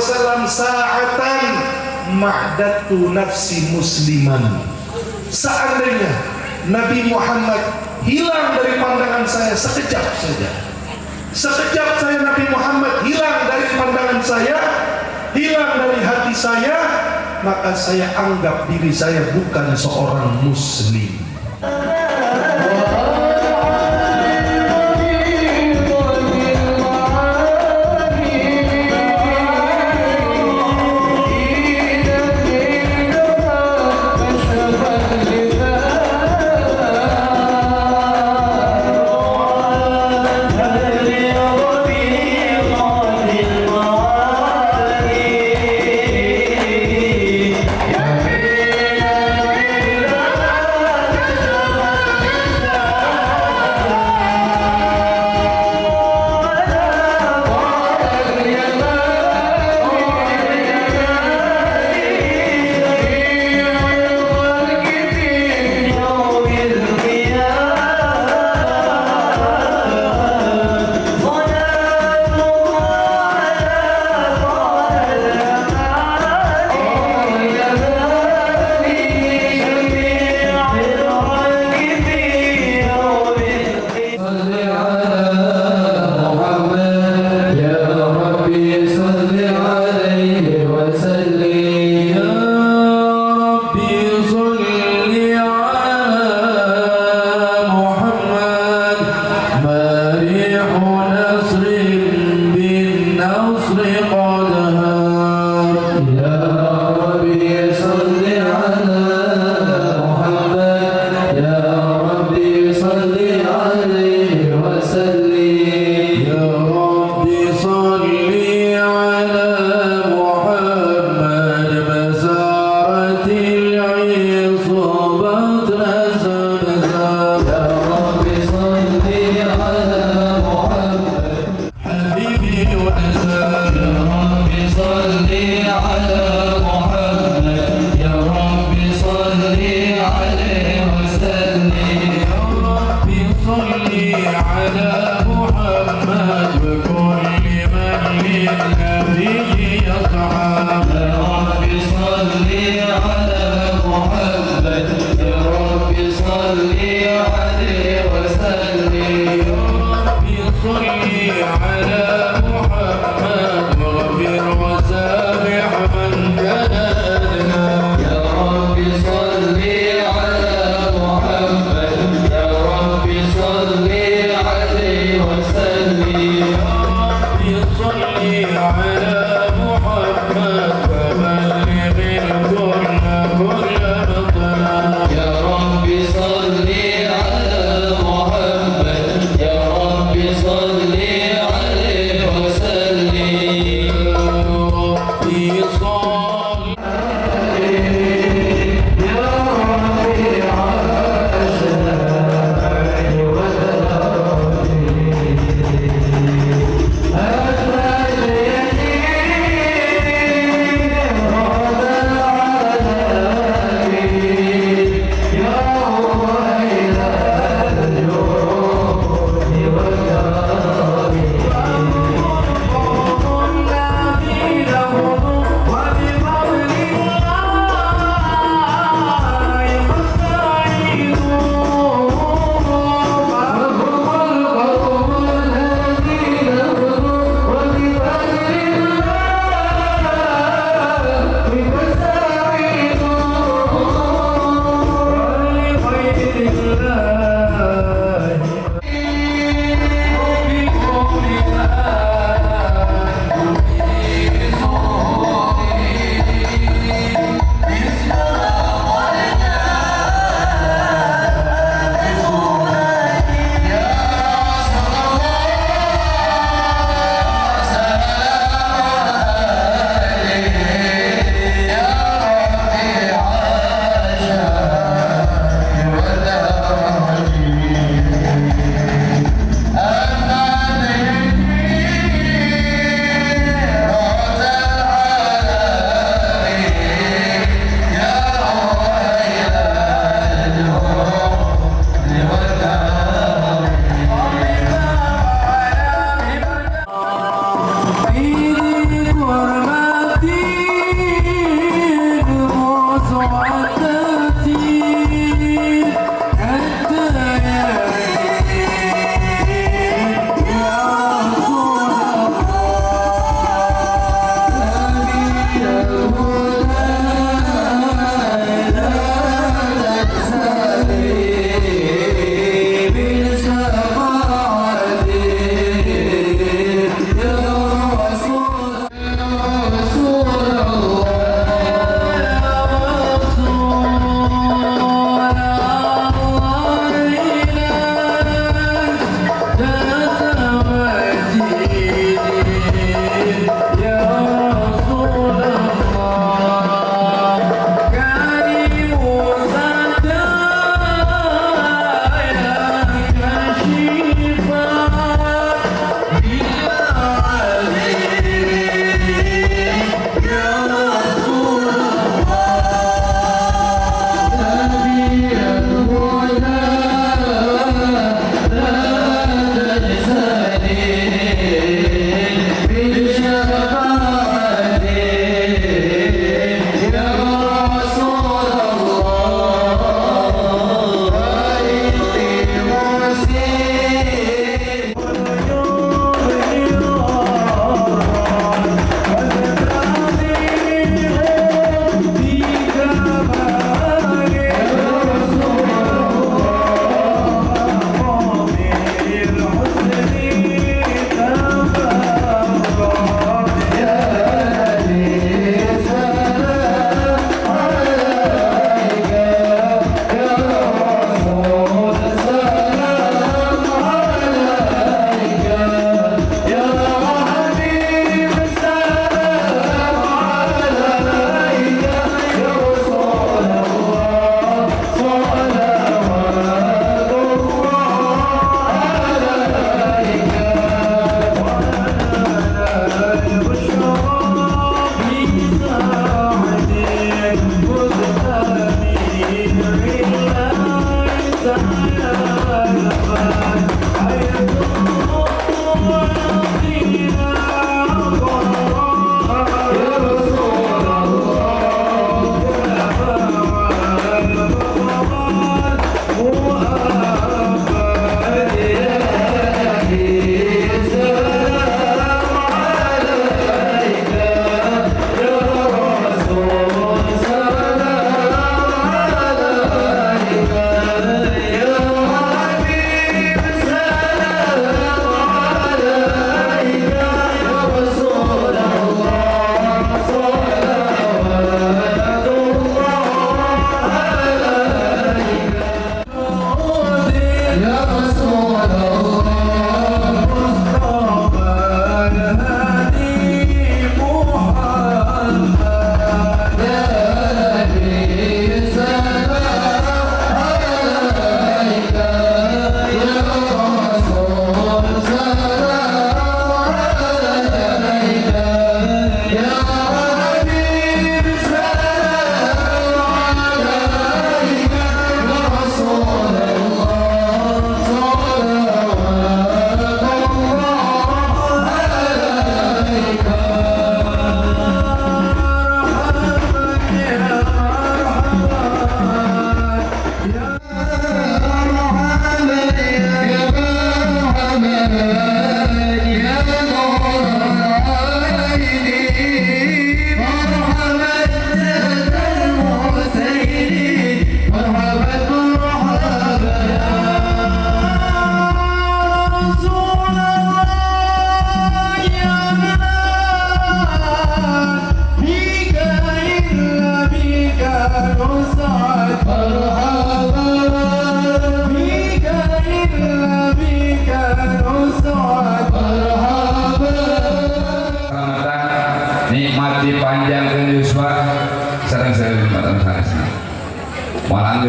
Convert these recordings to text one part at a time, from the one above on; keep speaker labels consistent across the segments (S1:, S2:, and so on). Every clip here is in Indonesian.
S1: wasallam sa'atan mahdatu nafsi musliman. Seandainya Nabi Muhammad hilang dari pandangan saya sekejap saja, sekejap saya Nabi Muhammad hilang dari pandangan saya, hilang dari hati saya, maka saya anggap diri saya bukan seorang muslim.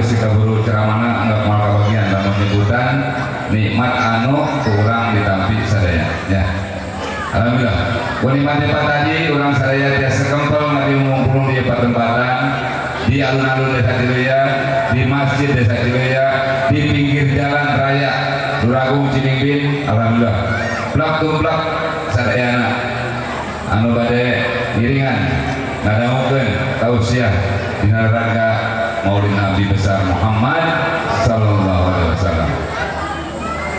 S2: geus kaburu ceramahna enggak moal kabagian lamun nyebutan nikmat anu kurang ditampi sadaya ya. Alhamdulillah. Nikmat-nikmat tadi urang sadaya tiasa kempel Nabi ngumpul di tempatan di alun-alun Desa Cileya, di masjid Desa Cileya, di pinggir jalan raya Turagung Cimimpin. Alhamdulillah. Plak-plak sadayana anu bade giringan ngadamukeun tausiah dina rangka Maulid Nabi besar Muhammad sallallahu alaihi wasallam.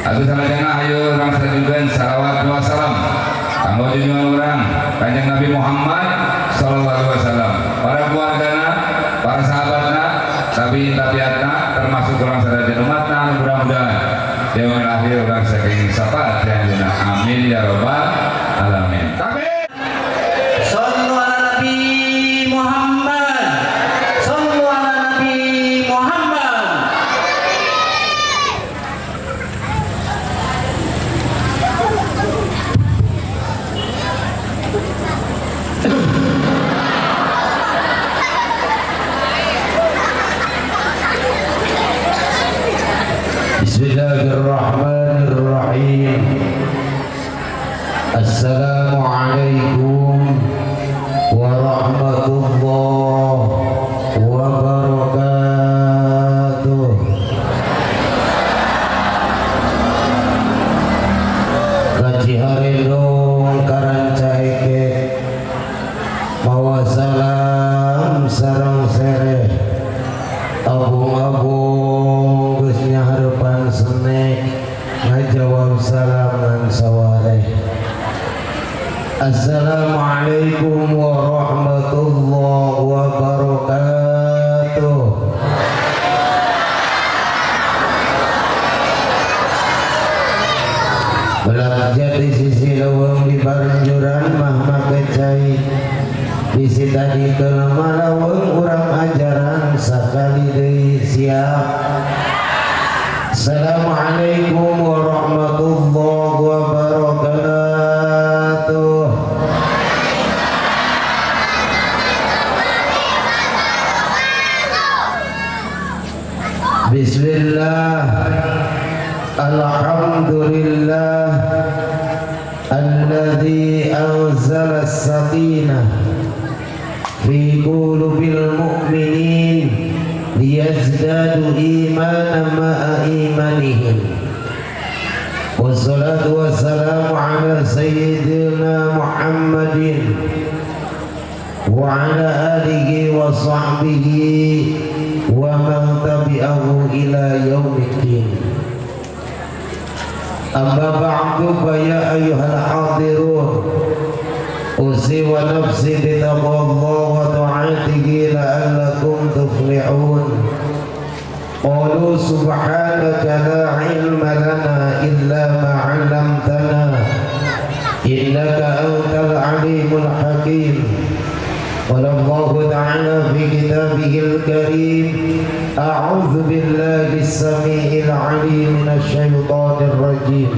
S2: Atuh salajengna ayo urang sajukeun salawat wa salam kanggo junjungan urang Kanjeng Nabi Muhammad sallallahu alaihi wasallam, para keluargana, para sahabatna, tabiatna termasuk urang sadaya umatna. Mudah-mudahan yaumul akhir urang saking syafaat janjina. Amin ya rabbal alamin. Amin.
S3: Sallu ala Nabi Muhammad. Sallu ala Nabi Muhammad.
S4: Bismillahirrahmanirrahim. Assalamualaikum warahmatullahi wabarakatuh. Kaji harilung karancaike mawa salam sareng sereh abung-abung geus nyahareupan sene ngajawab salaman sawareh. Assalamualaikum warahmatullahi wabarakatuh. Belajar di sisi lawang di Barjuran mah makecai bisi tadi kelama lawang urang ajaran sakali deui siap. Assalamualaikum warahmatullahi wabarakatuh. Bismillah, alhamdulillah, alladzi anzala as-sakinah fi qulubil mu'minin liyazdadu imanan ma'a imanihim. Wassalatu wassalamu ala sayyidina Muhammadin wa ala alihi wa sahbihi wa man tabi'ahu ila yaumiddin. Amma ba'du fa ya ayyuhal hadirun usi wa nafsi bi taqwallah wa ta'atihi la'allakum tuflihun. Qalu subhanaka la ilma lana illa ma 'allamtana innaka antal alimul hakim. Qala Allah ta'ala fi kitabihil karim a'udzu billahi as-sami'il 'alim minasy syaithanir rajim.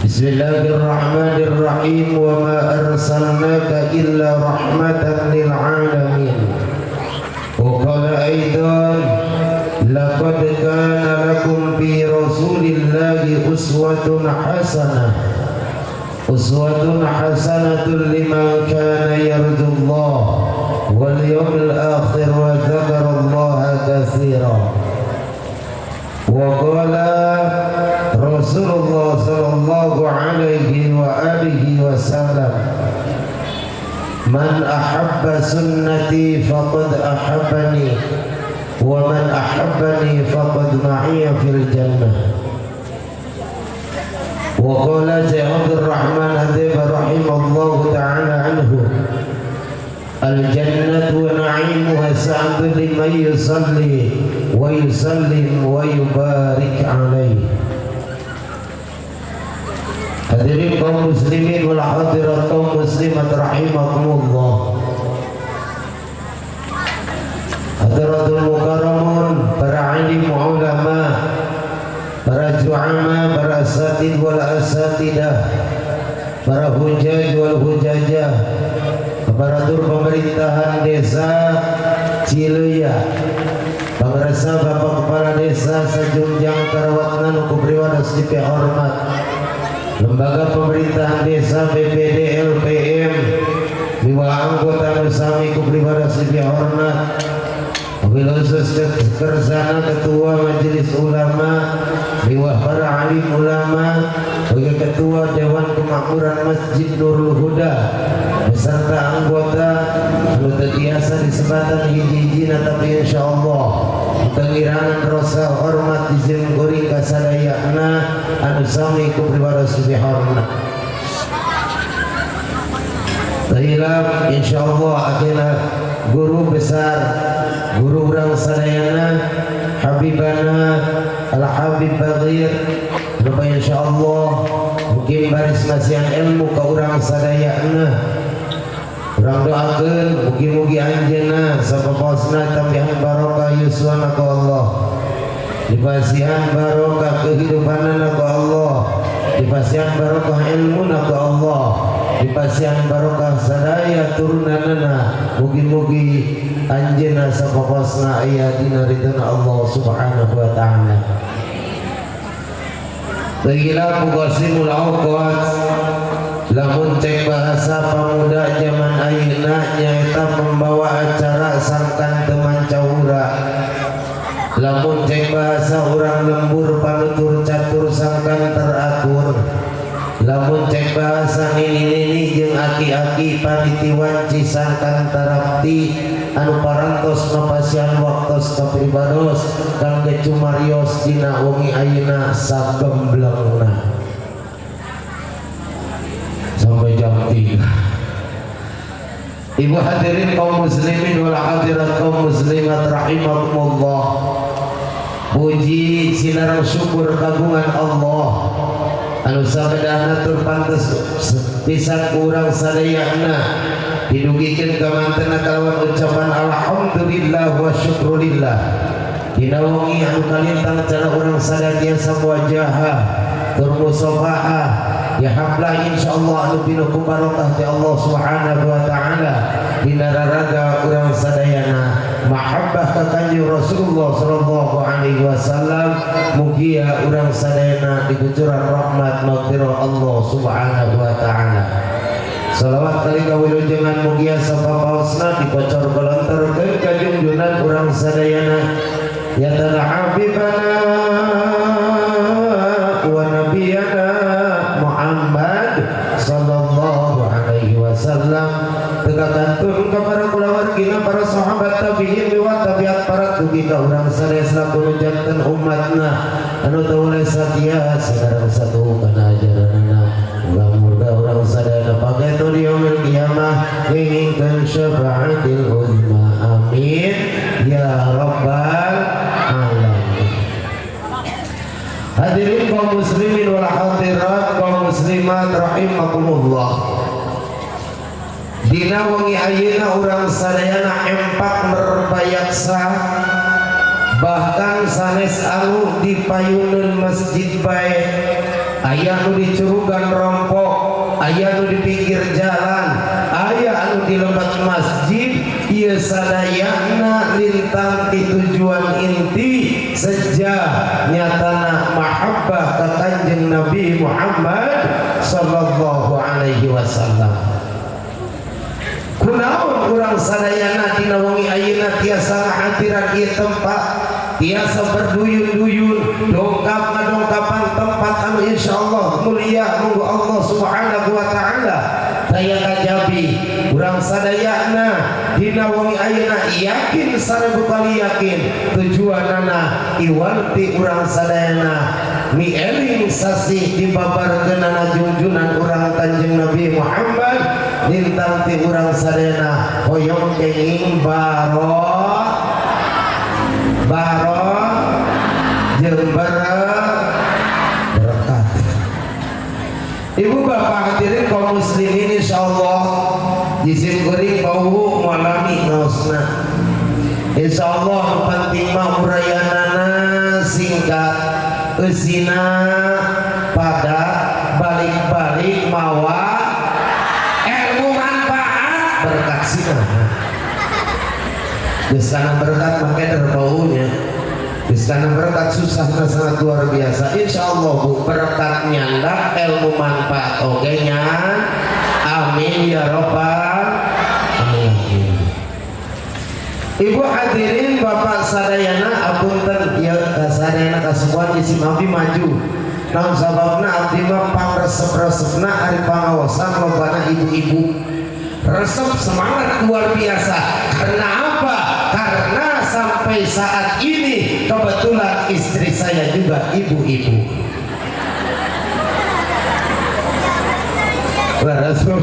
S4: Bismillahirrahmanirrahim. Wa ma arsalnaka illa rahmatan lil alamin. Wa qala aidan laqad kana lakum fi rasulillahi uswatun hasanatun liman kana yarjullah wal yawmil akhir wa dzakarallaha katsiran. Wa qala Rasulullah sallallahu alaihi wa alihi wasallam, man ahabba sunnati faqad ahabbani wa man ahabbani faqad ma'iya fil jannah. Wa qala Abdul Rahman Adib rahimallahu ta'ala anhu, al-jannatu wa na'imuha sa'adun liman yusalli wa yusallim wa yubarik alaih. Hadirin kaum muslimin wal hadirat kaum muslimat rahimakumullah. Hadiratul mukarramun, para alim ulama, para ju'ama, para asatid wal asatidah, para hujaj wal hujajah, aparatur pemerintahan desa Cileya, Pangresa Bapak Kepala Desa Sajungjang Karawatna nu kupriwados dipihormat, Lembaga Pemerintahan Desa BPD LPM, Dewa anggota nu sami kupriwados dipihormat, wabil khusus Kersana Ketua Majelis Ulama, Dewa para alim ulama, sebagai Ketua Dewan Kemakmuran Masjid Nurul Huda, beserta anggota anu biasa disebatan hiji-hijina tapi insyaallah pengirangan rasa hormat izin kuring kasadayana anu sami kupriwados dipihormat. Tahilap insyaallah akhirnya guru besar, guru urang sadayana Habibana Al-Habib Baghir, lupa insyaallah mungkin baris nasihan ilmu ke urang sadayana. Urang doakeun mugi-mugi anjeunna sapaposna tambihan barokah yuswana ku Allah, dipasihan barokah kehidupanna ku Allah, dipasihan barokah ilmuna ku Allah, dipasihan barokah sadaya turunanana, mugi-mugi anjeunna sapaposna aya dina ridana Allah Subhanahu wa taala. Tegila pugosimul awqat, lamun cek bahasa pemuda zaman ayeuna nyaeta membawa acara sangkan teman caura. Lamun cek bahasa urang lembur panutur catur sangkan teratur. Lamun cek bahasa nini-nini jeung aki-aki panitiwan cisangkan tarapti anu parantos mapasian waktos kapribados kangge cumarios dina wengi ayeuna sagemblengna sampai jam 3. Ibu hadirin kaum muslimin wal hadirat kaum muslimat rahimakumullah. Puji sinarang syukur kagungan Allah anu sabedana tur pantes pisan urang sadayana didugikeun ka mantena kalawan ucapan alhamdulillah wa syukrulillah. Dina wengi anu kalintang cara urang sadaya sawajaha tur musafahah ya hablah insyaallah anu pinuh barokah ti Allah Subhanahu wa taala dina raraga urang sadayana mahabbah ka Kanjeng Rasulullah sallallahu alaihi wasallam. Mugi urang sadayana dikucuran rahmat maghfirah Allah Subhanahu wa taala. Salawat kali kawilujengan mugia sapapaosna dipocor golontorkeun ka junjunan urang sadayana ya tanah habibana wa nabiyana Muhammad sallallahu alaihi wasallam, tegakantun ka para kulawargina para sahabat tabi'in liwat tabiat para dugi ka urang sadaya selaku janten umatna anu tauleh satia sadarang satu kana ajaranna. Muga-muga urang sadaya pake tu di yaumil qiyamah ingin syafaatil uzma, amin ya rabbal alamin. Hadirin kaum muslimin wal hadirat kaum muslimat rahimakumullah. Dina wengi ayeuna urang sadayana empak merbayaksa, bahkan sanes anu dipayuneun masjid bae, aya anu di curugan rompok, aya anu di pinggir jalan, aya anu di lembat masjid. Ieu sadayana lintang ti tujuan inti sejak nyatana mahabbah ka Kanjeng Nabi Muhammad sallallahu alaihi wasallam. Kunaon urang sadayana dina wengi ayeuna tiasa hadiran ieu tempat, tiasa berduyun-duyun dongkap ngadongkapan tempat anu insyaallah mulia munggu Allah Subhanahu wa taala daya kajabi. Urang sadayana dina wengi ayeuna yakin sarebu kali yakin tujuanana iwanti urang sadayana mieling sasih dibabarkeunana junjunan urang Kanjeng Nabi Muhammad lintang ti urang sadayana hoyong kenging barok jeung berkat. Ibu bapak hadirin kaum muslimin insyaallah jisim kuring bau malami naosna insyaallah penting mah urayanana singkat eusina padat balik-balik mawa ilmu manfaat berkat sinah geus kana berkat make der baunya karena berkat susahnya sangat luar biasa. Insya Allah Bu, berkatnya ndak, ilmu manfaat oke nya. Amin ya robbal alamin. Ibu hadirin bapak sadayana apunten ya sadayana kasemua isim abdi maju. Namun sababna abdi mah pangresep-resepna ari pangawasan lobana ibu-ibu. Resep semangat luar biasa. Karena apa? Karena sampai saat ini kebetulan istri saya juga ibu-ibu. Rasul.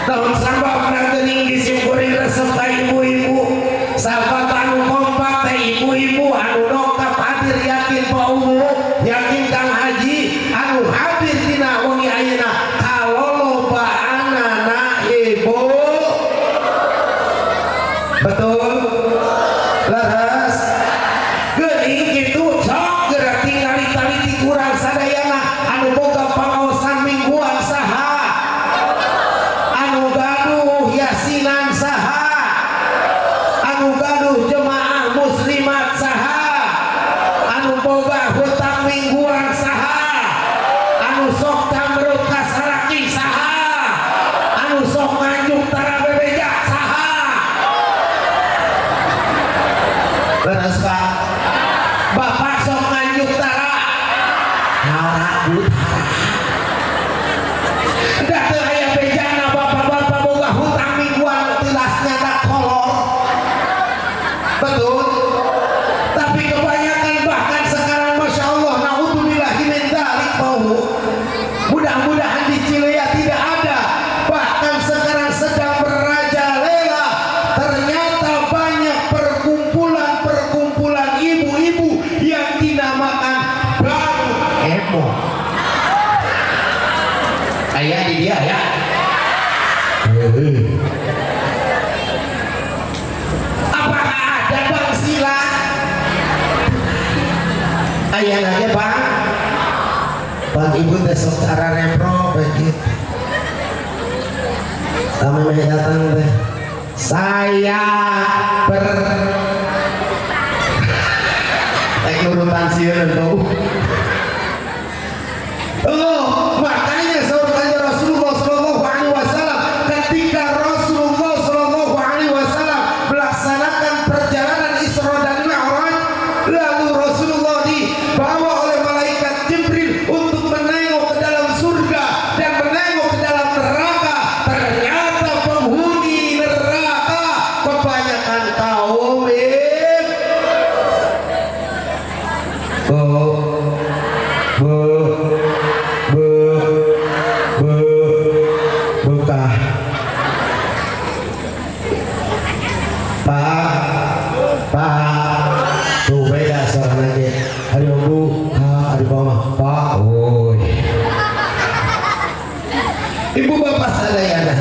S4: Tahun sabab nanggening disimpulin resep ka ibu-ibu. Sahabat anu kompak teh ibu-ibu anu nongkap hadir yakin Pak Umu, yakin Kang Haji anu hadir dina wengi ayeuna kaloloba anana ibu. Betul? Laras. Geuning kitu sok geura tingali taliti kurang sadayana anu boga pangaosan mingguan saha. Anu gaduh yasinan saha. Anu gaduh jemaah muslimat saha. Anu boga hutang mingguan saha. Anu sok camrut kasaraki saha. Anu sok nganjuk tara bebejak saha. Beres Pak. Bapak sok nganjuk tara hara utara. Da teu aya bejana bapak-bapak boga hutang mingguan tilasnya tak kolor. Betul? Tapi kebanyakan bahkan sekarang Masya Allah naudzubillahi min dzalik mau. Mudah-mudahan di Cilea tidak ada. Bahkan sekarang sedang merajalela. Ternyata banyak perkumpulan ibu-ibu yang dinamakan baru emo. Ayah di dia ya. Apakah ada Bang Sila? Ayah aja Bang. Bang Ibu besok cara repro begitu. Kami mau datang deh. Saya urutan sieun tuh. Oh, makanya saudaranya Rasulullah Shallallahu Alaihi Wasallam ketika Rasulullah Shallallahu Alaihi Wasallam melaksanakan perjalanan Isra dan Mi'raj, lalu Rasulullah dibawa oleh malaikat Jibril untuk menengok ke dalam surga dan menengok ke dalam neraka. Ternyata penghuni neraka kebanyakan kaum bekah. Pak tuh beda suaranya. Hari Bu, hari bawah Pak. Oi. Ibu bapak sadayana.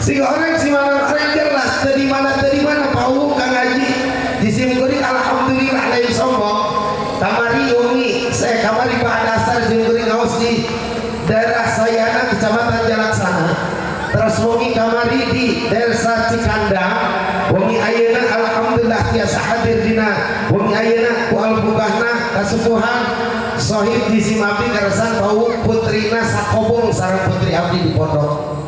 S4: Si orang si mana orang jelas dari mana Pak Kang Haji disimkuring alhamdulillah lain sombong. Kamari umi saya kamari Pak Dasar disimkuring ngaos di daerah Sayana Kecamatan Jalaksana. Terus wengi kamari di Desa Cikandang. Wengi ayeuna alhamdulillah tiasa hadir dina wengi ayeuna ku albukahna kasupuhan sohib di Simabdi karasan bau putrina sakobong sareng putri abdi di pondok.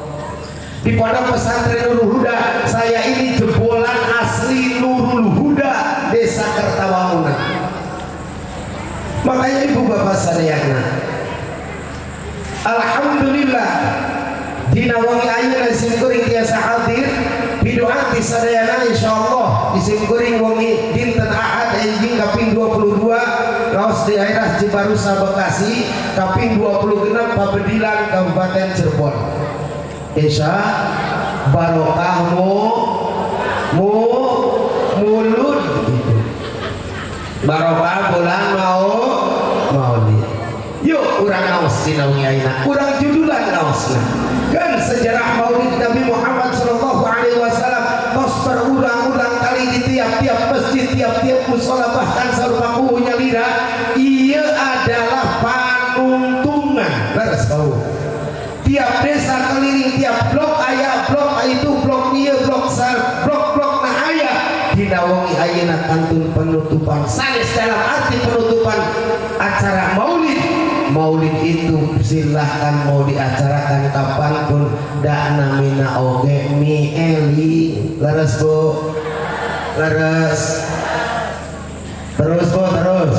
S4: Di pondok pesantren Nurul Huda, saya ini jebolan asli Nurul Huda Desa Kertawamuna. Makanya ibu bapak sadayana, alhamdulillah dina wengi ayeuna simkuring tiasa hadir bidoa ti sadayana insyaallah disimkuring wengi dinten Ahad enjing kaping 22 raos di daerah Cibarusa Bekasi kaping 26 Pabedilan Kabupaten Cirebon. Insya barokah mulut barokah bulan maulid. Yuk urang naos dina wengi ayeuna urang judulan naosna kan sejarah maulid Nabi Muhammad sallallahu alaihi wasallam tos berulang-ulang kali di tiap-tiap masjid, tiap-tiap mushola, bahkan sarupa kuhunya lira. Ia adalah panuntungan. Laras kau tiap desa keliling, tiap blok ayah blok itu blok iya blok sar blok nah ayah dina wengi ayeuna kantun penuh penutupan sanes dalam arti penutupan acara maulid. Maulid itu silahkan mau diacarakan kapanpun, dak namina oge mi eli. Leres bu, leres. Terus bu, terus.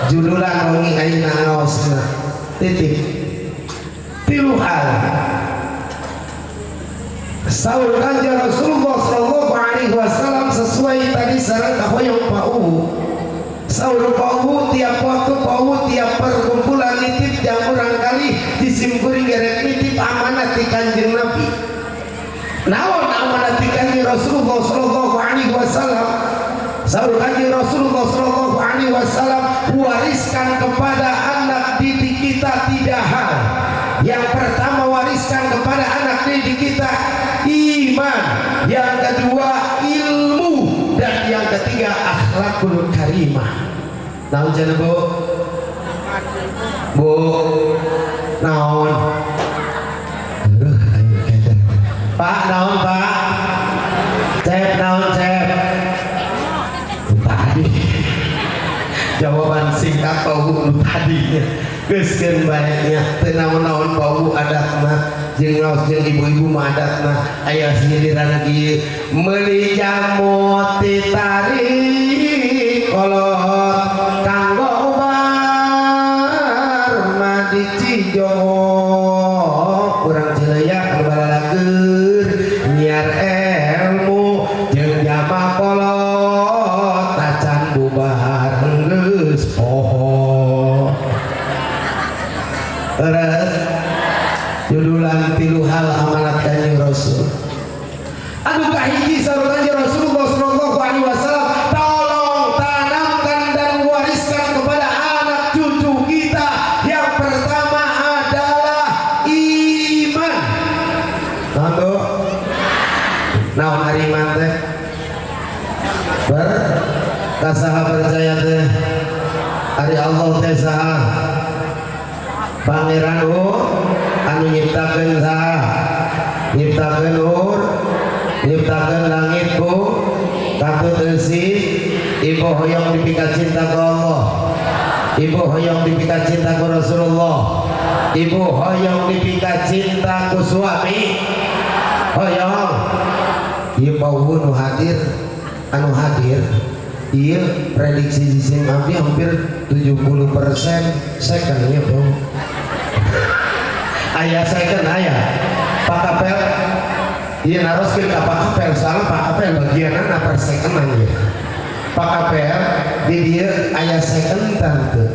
S4: Jululan wengi ayeuna ngaosna. Titip. Tilu hal. Saur kanjeng Rasulullah sallallahu alaihi wasallam sesuai tadi sareng kahoyong Pak Uwu. Saur Pak Uwu tiap waktu Pak Uwu tiap perkumpulan nitip jam urang kali disimkuring gerek nitip amanat di Kanjeng Nabi. Naon amanat di Kanjeng Rasulullah sallallahu alaihi wasallam? Saur Kanjeng Rasulullah sallallahu alaihi wasallam wariskan kepada anak didik kita 3 hal. Yang pertama wariskan kepada anak didik kita iman, yang kedua ilmu, dan yang ketiga akhlakul karimah. Naon cenah bu? Bu, naon? Pak, naon pak? Cep, naon cep? Tadi jawaban singkat bau tadinya geuskeun banyak tenaon-naon bau adatna jeung ngaos jeung ibu-ibu mah adatna aya sindiran kieu meuli jamu titari kolot kanggo ubar mah dicijong urang Cileuyah balalakeun nyiar ilmu jeung jama kolot tacan bubar geus poho. Terus judulan 3 hal amanat Kanjeng Rasul. Anu kahiji sareng Kanjeng Rasulullah sallallahu alaihi wasallam, tolong tanamkan dan wariskan kepada anak cucu kita. Yang pertama adalah iman. Naon? Naon ari iman teh? Kasaha percaya teh? Ari Allah teh saha? Pangeran anu nyiptakeun saha? Nyiptakeun nyiptakeun langit bu, katut eusi, ibu hoyong dipikat cinta ke Allah, ibu hoyong dipikat cinta ke Rasulullah, ibu hoyong dipikat cinta ku suami, hoyong. Ieu bau nu hadir, anu hadir. Iya prediksi di sini hampir 70% secondnya bro. Ayah second ayah Pak Kapel, iya naroskeun ka Pak Kapel salah Pak Kapel bagianan per second aja. Pak Kapel di dia ayah second tante,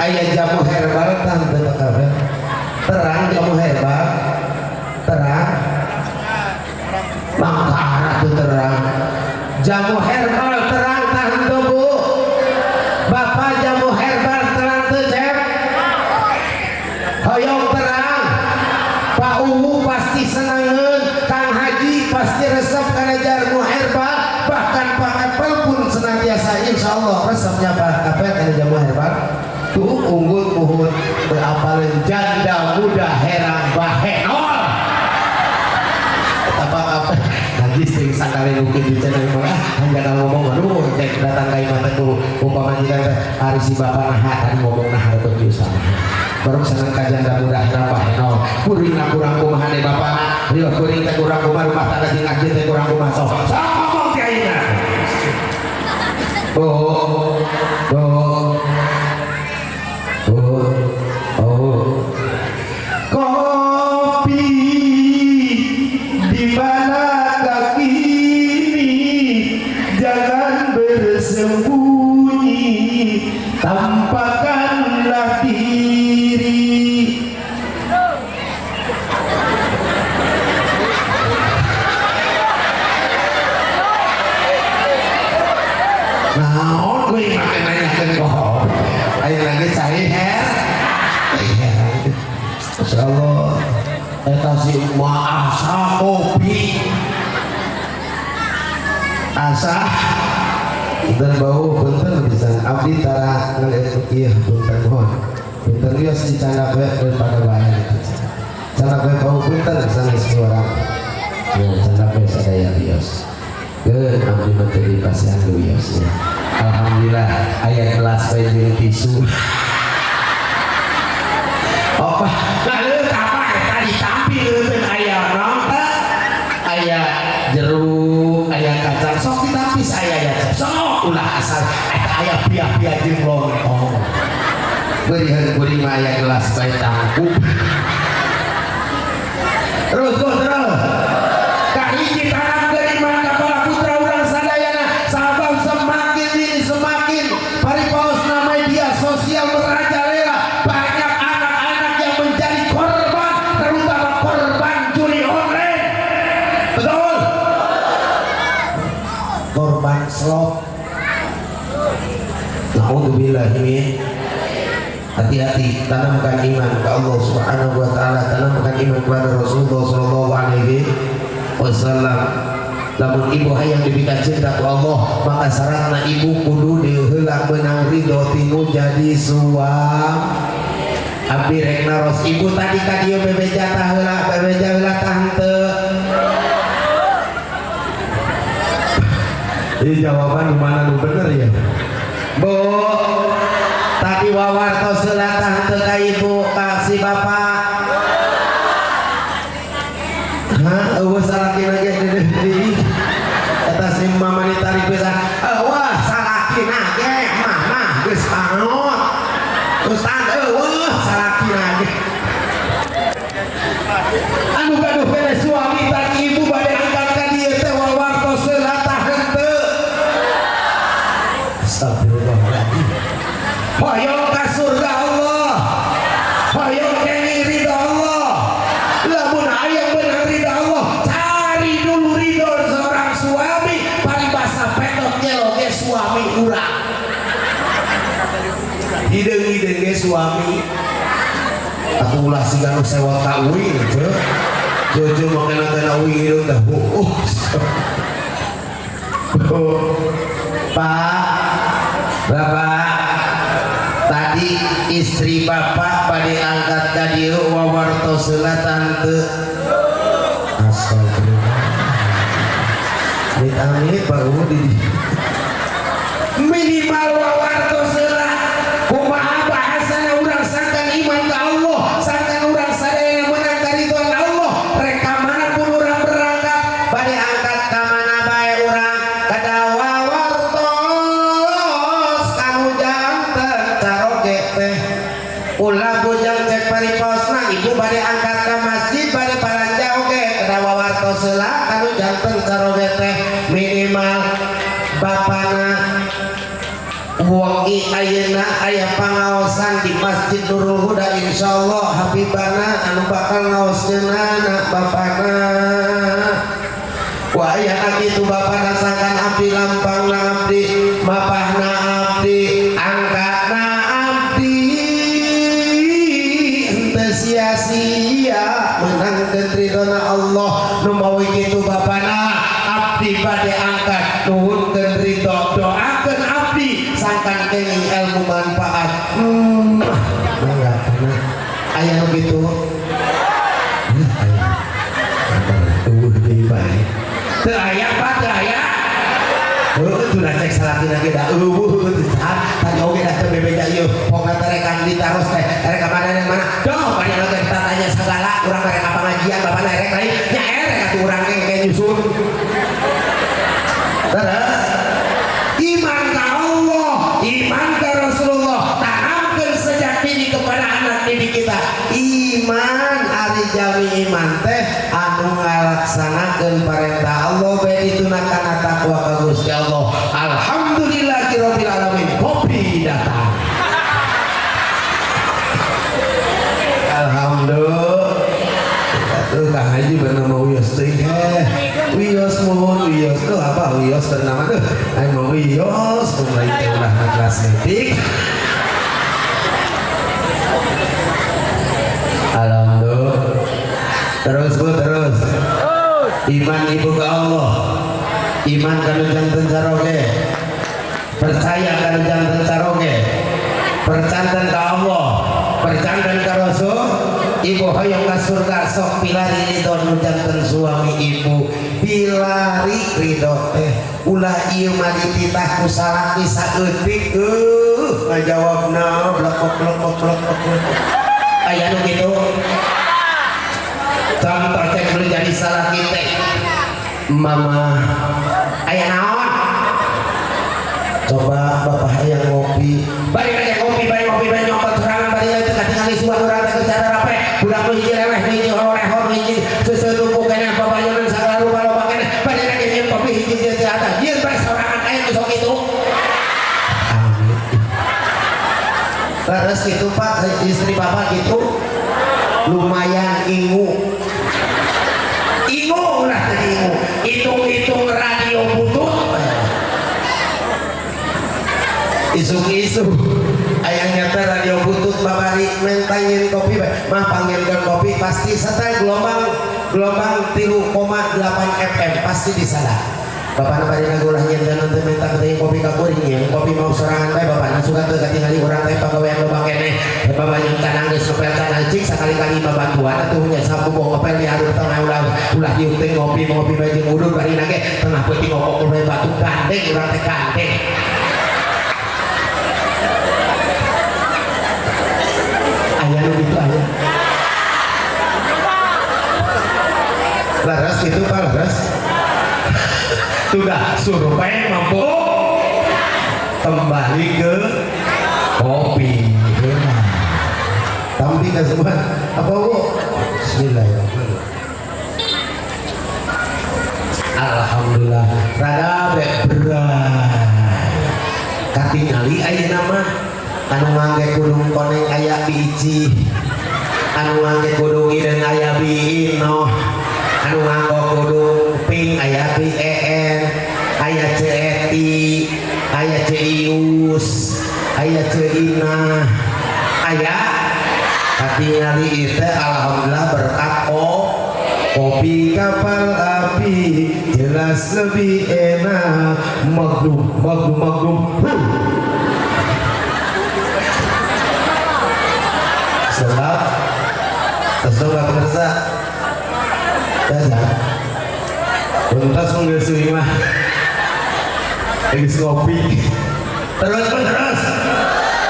S4: ayah jamu herbal tante Pak Kapel. Terang jamu herbal, terang. Mangkara tuh terang. Jamu herbal terang tante bu. Bapak jamu herbal terang tuh cep. Hoyong terang. Pak Uwu pasti senangeun, Kang Haji pasti resep kana jamu herbal, bahkan Pak Kapel pun senantiasa insyaallah resepnya Pak Kapel kana jamu herbal. Tuh unggul muhun berapalin janda muda herang bahenol. Apa Kapel lagi sering sakali mungkin di channel malah hanya ngomong aduh cek datang ka imah teh ku pamajikan hari si bapak nah tadi ngomong nah hareup pisan. Baru senang kajian dan mudah rapah no kuring kurang kumaha deh bapak rieuh kuring teh kurang kumaha rumah tangga jeung ngaji teh kurang kumaha sok ngomong ti ayeuna kopi di mana kaki ini jangan bersembunyi tampakkanlah diri. Nah, gue makan nanyakan kok. Ayo lagi cari her. Insyaallah eta si asa kopi. Asa dan bau punten bisa abdi tara ngeliat ieu punten mohon. Punten ieu si canda bae daripada bae. Canda bae bau punten sanes orang. Ya canda bae sadaya bios. Geun abdi mah teu dipasihan bios ya. Alhamdulillah ayat gelas penjuru tisu. Apa? Lalu apa? Tadi tampil ayat nonton, ayat jeruk, ayat kacang sok ditapis ayat sok ulah asal ayat biak-biak jemlong. Oh, beri ayat gelas baik tangkup. Terus kahiji tanam geriman kepala putra urang sadayana sabab semakin ini semakin paripaos namanya dia sosial merajalela, banyak anak-anak yang menjadi korban, terutama korban judi online. Betul? Korban slot. Naudzubillah ini. Hati-hati, tanamkan iman ke Allah Subhanahu wa taala, tanamkan iman kepada Rasulullah sallallahu alaihi wasallam. Lamun ibu hayang diberikan cinta ke Allah, maka syaratna ibu kudu diheula meunang ridho tinu jadi suam. Abdi rek naros ibu tadi ka dieu bebeja tah heula, bebeja heula tante. Ini jawaban mana nu bener ya? Bu, tadi wawarto selatah teu ka ibu kasih bapak. Hah, eueuh salakina ge deui. Eta si mama ditarik pisan. Eueuh salakina ge mah geus pangot. Ustaz eueuh salakina ge. Anu gaduh kene suami tadi ibu bade angkat ka dieu teh wawarto selatah henteu. Astagfirullahaladzim. Hoyong ka surga Allah, hoyong kengi ridho Allah. Lamun hayang bener ridho Allah, cari dulu ridho seorang suami. Paribasa petot nyelo ge suami urang. Hideung-hideung ge suami. Atuh ulah siga nu sewa ka uing teu. Jojo makana uing hideung teh. Pak, Bapak, tadi istri bapak pada angkat ka dieu wawarto selatan teu. Astagfirullah. Amit Pak di minimal wawarto selat. Kumaha bahasana urang sangkan iman ka Allah, sangkan urang sadaya menang ka ridwan Allah. Rek ka manapun urang berangkat, pada angkat ka mana bae urang kada wawartos kanu janten caroge teh. Ulah bujang cek pariposna ibu bade angkat ke masjid bade paranja oge kada wawartos heula kanu janten caroge teh. Minimal bapana wengi ayeuna aya pangaosan di Masjid Nurul Huda, insyaallah habibana anu bakal ngaoskeun anak bapana. Wah aya kitu bapana sangkan abdi lampangna abdi mapahna abdi angkatna abdi henteu sia-sia menangkeun ridona Allah. Nu mawi kitu bapana abdi bade angkat nuhunkeun ridho, doakeun abdi sangkan kenging ilmu manfaat. Mangga aya nu kitu. Eueuh deui bae. Teu aya Pak, teu aya. Heuh teu cek salakina ge da eueuh teu saha. Tadi oge da teu bebeja ieu. Pokna teh rek ditaros teh. Rek ka mana yang mana? Doh bari anu teh tanya sagala urang rek ka pengajian bapana rek lain. Nya rek atuh urang ge nyusun. Terus iman ka Allah, iman ka Rasulullah, tanamkeun sejak dini kepada anak didik kita. Iman ari jami iman teh anu ngalaksanakeun parentah Allah bae ditunakan takwa ka Gusti Allah. Alhamdulillahirabbil alamin. Kopi datang. Alhamdulillah. Tuh Kang Haji bernama Wios teh. Wios mohon Wios tuh apa Wios bernama tuh? Ayo mau Wios mulai ulah kelas medik. Alhamdulillah. Terus Bu terus. Iman ibu ke Allah. Iman kana janten caroge. Percaya kana janten caroge. Percanten ke Allah, percanten ke Rasul. Ibu hoyong ka surga sok pilari ridho nu janten suami ibu. bilari ridho teh ulah ieu mah dititah ku salaki saeutik ngajawabna blok aya nu kitu contoh cek dulu jadi salaki teh mama aya naon coba bapak aya ngopi bari aja ngopi bari nyopot serangan bari aja katingali suah urang teh cara rape budak nu hiji leweh hiji orehor hiji seuseuh tumpuk kana papayangan sagala rupa loba kana bari lagi nyeun kopi hiji di atas ieu bari sorangan aya nu sok kitu amin terus kitu Pak istri bapak gitu lumayan ingu lah tadi hitung radio butut isu ayahnya teh radio butut babari mentangin kopi mah panggilkan kopi pasti setel gelombang 3,8 FM pasti di sana bapak bari ngagulah nyen jangan teh minta teh kopi ka kuring yang kopi mau sorangan teh bapak suka teu katingali urang teh pagawean loba keneh bapak yang kanang geus ngopel kana cik sakali-kali mah bantuan atuh nya sapu boh ngopel di hareup tengah ulah dieu teh ngopi bae jeung udud bari nage tengah peuting ngokok we batu gandeng urang teh gandeng aya nu kitu aya laras kitu Pak laras sudah survei mampu kembali ke kopi tapi ke semua apa Bu bismillahirrahmanirrahim alhamdulillah rada berat katingali ayeuna mah anu ngangge kudung koneng aya biji anu ngangge kudung ideung aya biino anu nganggo kudung ping aya BEN aya CETI aya CIUS aya CINA aya katingali ieu teh alhamdulillah berkat kopi kapal api jelas lebih enak magnum sedap terus kerja tuntas menggeus mah geus ngopi terus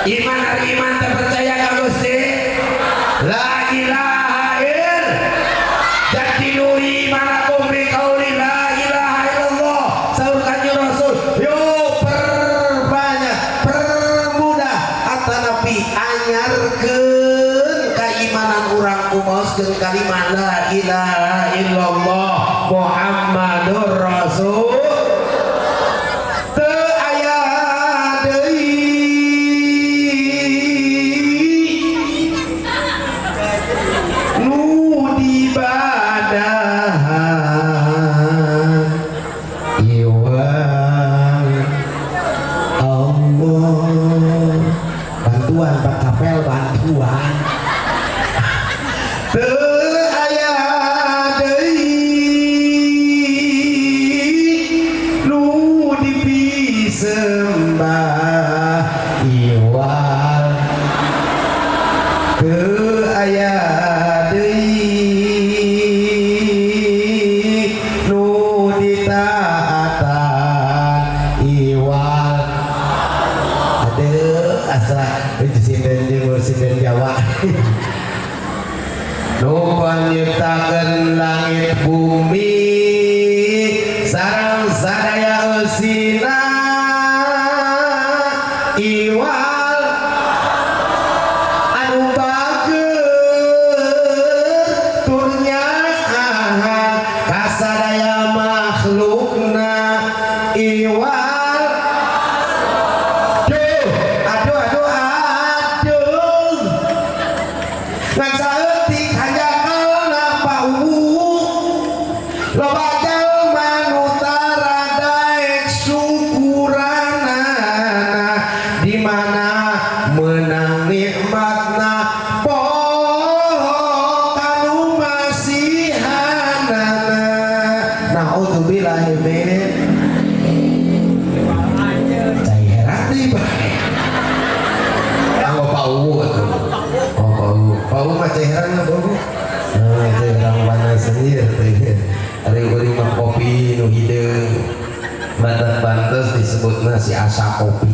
S4: iman hari iman terpercaya ka Gusti la ilaha illallah jadi nuri manakum bi qauli la ilaha illallah saur kanjeng Rasul yo permudah atanapi anyarkeun keimanan urang kumaoskeun kalimat la ilaha illallah Muhammadur Rasul teu aya deui nu dibadahan iwan Allah bantuan Pak Kapel bantuan sembah iwal ke aya deui nu ditaatan iwal adeu asa sinden jeung sinden Jawa nu nyiptakeun langit bumi sareng sadaya eusina iwal anu bageut turnyahan kasadaya makhlukna iwal aduh ngan saeutik hajakalna pauh loba jalma nu tara daek syukuranana di mana menang nikmatna poho kanu masihanana naudzubillahi min cai heran deui bae anggo pauh pauh mah cai heran mah pauh cai heran panas sendiri Ari kuring mah kopi nu hideung. Bantes disebutna si asa kopi.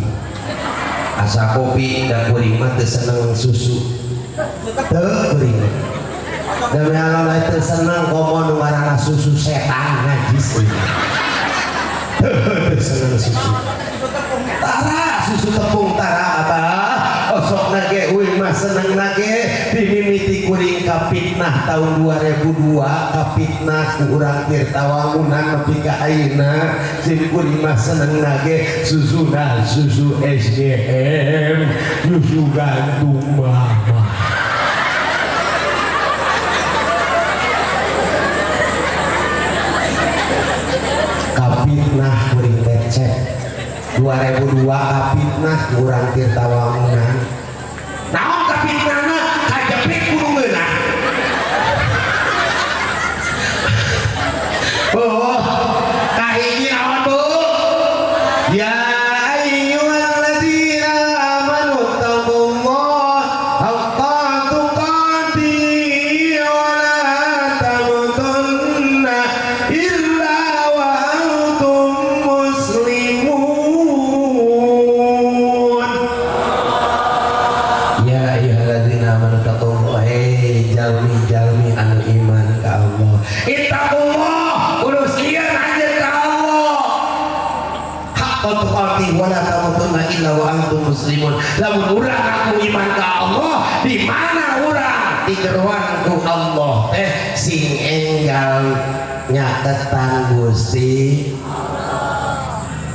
S4: Asa kopi da kuring mah teu seneng susu. Teu kuring. Da mehala teu seneng komo nu ngaranna susu setan najis. Teu seneng susu. Tara susu tepung tara apa? Osok nage uing mah seneng nage dimimiti kuring kapitnah tahun 2002 kapitnah ku urang Tirtawangunan nepi ka ayeuna si kuring mah seneng nage susuna susu SDM susu gandum mama. Kapitnah kuring tecek 2002 kapitnah urang Tirtawangunan. Naon kapitnahna kajepit kudu ngeunah. Oh, kahiji naon Bu? Ya ayyuhalladzina amanu taqullaha haqqa tuqatih wa la tamutunna illa wa antum muslimun. Ya ayyuhalladzina amanu taqullaha jalmi anu iman ka Allah. Ittaqullah kudu sieun anjeun ka Allah. Haqqa tuqatih wa la tamutunna illa wa antum muslimun. Lamun urang aku iman ka Allah, di mana urang digeruan ku Allah teh sing enggal nyaketan Gusti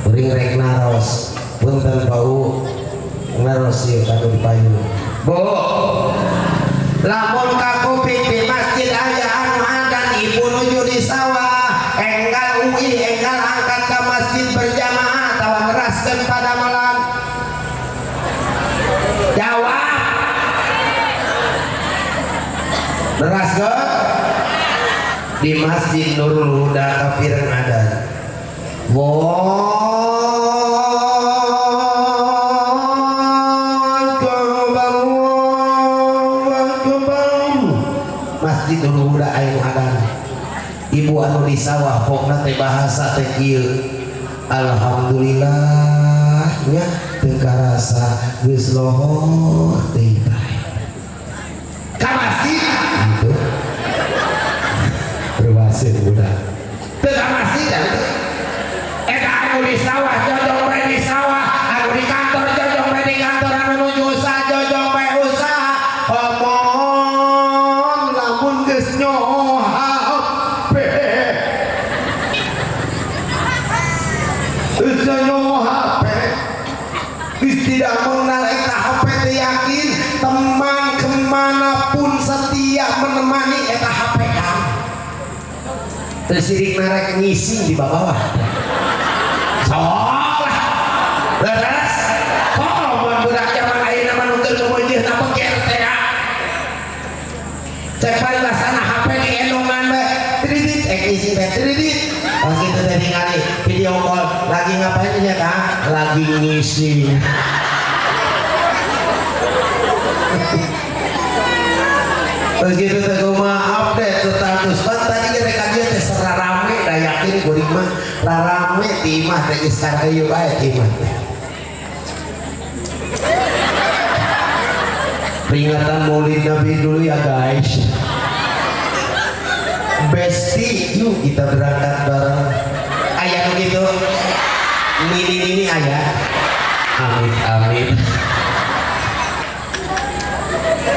S4: uring rek naros punten bau naros ieu kanu dipayun. Bu, lamun ka kuping di masjid aya anu adan ibu nuju di sawah enggal UI enggal angkat ke masjid berjamaah tawa ngeraskeun pada malam. Jawab. Neraskeun di Masjid Nurul Huda kapireun adan. Masjid Nurul Huda aya adan. Ibu anu di sawah pokna teh bahasa teh kieu. Alhamdulillah nya teu karasa geus lohor teh bae. Ka masjid gitu. Berwasin budak. Teu ka masjid eta anu di sawah jojong bae di sawah, anu di kantor jojong bae di kantor, anu nuju usaha jojong bae usaha. Omong lamun geus nyoho HP. Geus nyoho HP. Geus tidak mengenal eta HP teh yakin teman kemanapun setia menemani eta HP kan. Teu sirik narek ngisi di bawah. Sok lah. Leres. Kok mun budak zaman ayeuna mah nu teu meunjeun beker teh ya. Cek bari lasana HP di endongan bae. Tridit ngisi teh tridit. Pas kitu teh ningali video call lagi ngapain nya Kang? Lagi ngisi. Begitu teh kumaha update status pan tadi ge rek dia teh sararame da yakin kuring mah rarame ti imah teh geus kareu bae ti imah teh. Peringatan Maulid Nabi dulu ya guys. Besti yuk kita berangkat bareng. Aya nu kitu. Mini aya. Amin amin.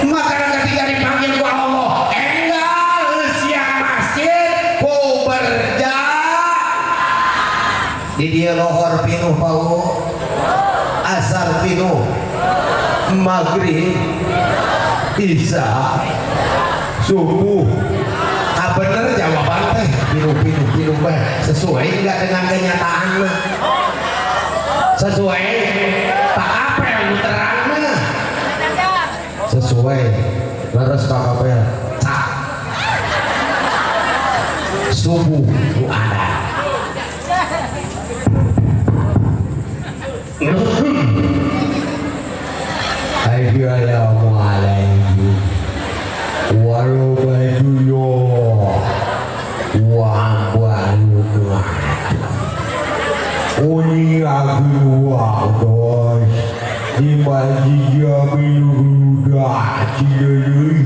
S4: Maka ketika dipanggil ku Allah enggal siang masjid ku berja di dia lohor pinuh bau asar pinuh maghrib isya subuh. Ah bener jawaban teh pinuh bae sesuai enggak dengan kenyataan mah sesuai tak apa yang terangnya sesuai leres Pak Kapel cak subuh ku ada Assalamualaikum warahmatullahi wabarakatuh. Imajia minudah Cilei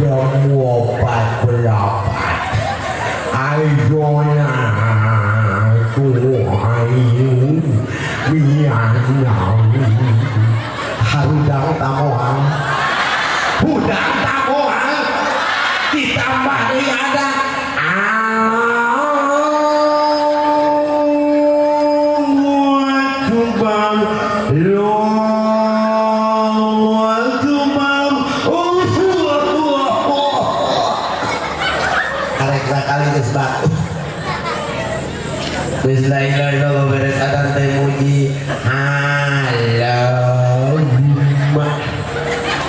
S4: Jamu opat berapat Aizona Tuhayu Mianau Harudang tamoan Hudang tamoan ditambah ini ada Bismillahirrahmanirrahim. Beres adan teh muji. Allahumma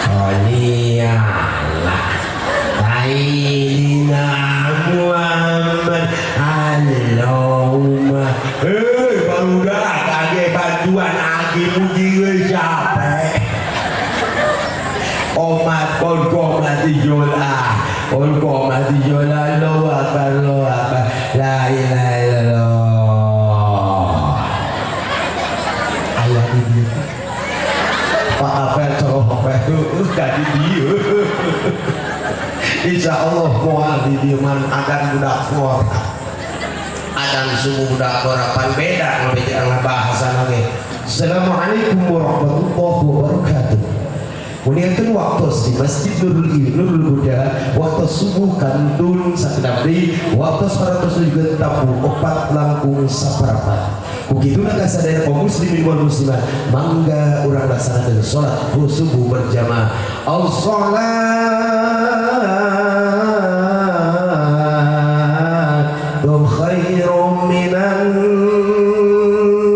S4: sholli ala sayyidina Muhammad. Allahumma. Barudak kage bantuan agi muji geus capek. Omat kon mati jola. Kon mati jola Allahu akbar Allahu akbar. La ilaha illallah. Pak Apel cowok Apel dari dia Insya Allah mual di diaman akan budak suara akan subuh budak korapan beda lebih jangan bahasa lagi. Assalamualaikum warahmatullahi wabarakatuh. Kemudian waktu di Masjid Nurul Huda waktu subuh kandung sakdabri waktu 100 juga tabu opat langkung saparapat. Begitu nak sadaya kaum muslimin wal muslimat mangga urang laksanakeun salat subuh berjamaah. As-salatu khairum minan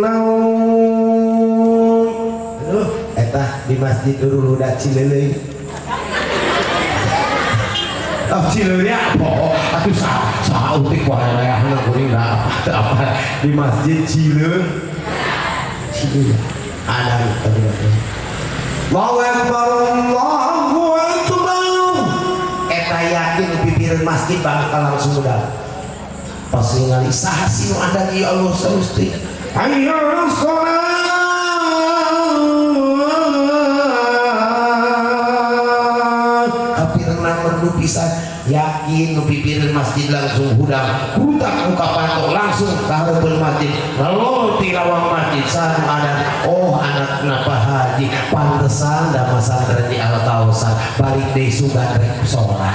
S4: naum. Eta di Masjid Nurul Huda Cileleuy. Cileuy apa? Atuh saha utik wae anak kuring apa di Masjid Cileuy. Ada Allahu Akbar Allahu Akbar. Eta yakin pipireun masjid bakal langsung udah. Pas ningali saha sinu ada ieu Allah saeusti. Hayya 'alas shalah. Merdu pisan yakin nu pipireun masjid langsung hudang budak muka pantok langsung ka hareupeun masjid lalu ti lawang masjid sanu ada anak kenapa haji pantesan da masantren di Al-Tausan balik deui sugan rek sholat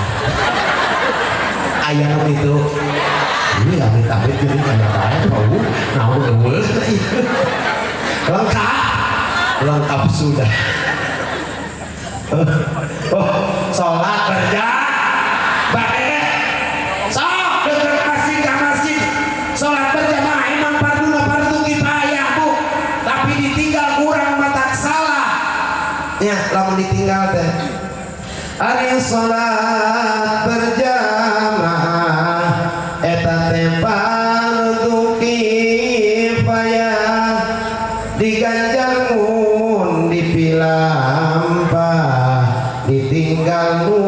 S4: aya nu kitu ini amit-amit jadi aya bae bau naon eueuh lengkap sudah. Sholat kerja baik sok dekat masjid ke masjid sholat berjamaah emang fardu kifayah bu tapi ditinggal kurang mata salah ya lamun ditinggal teh ari sholat berjamaah eta teh fardu kifayah diganjar mun dipilampah ditinggal nu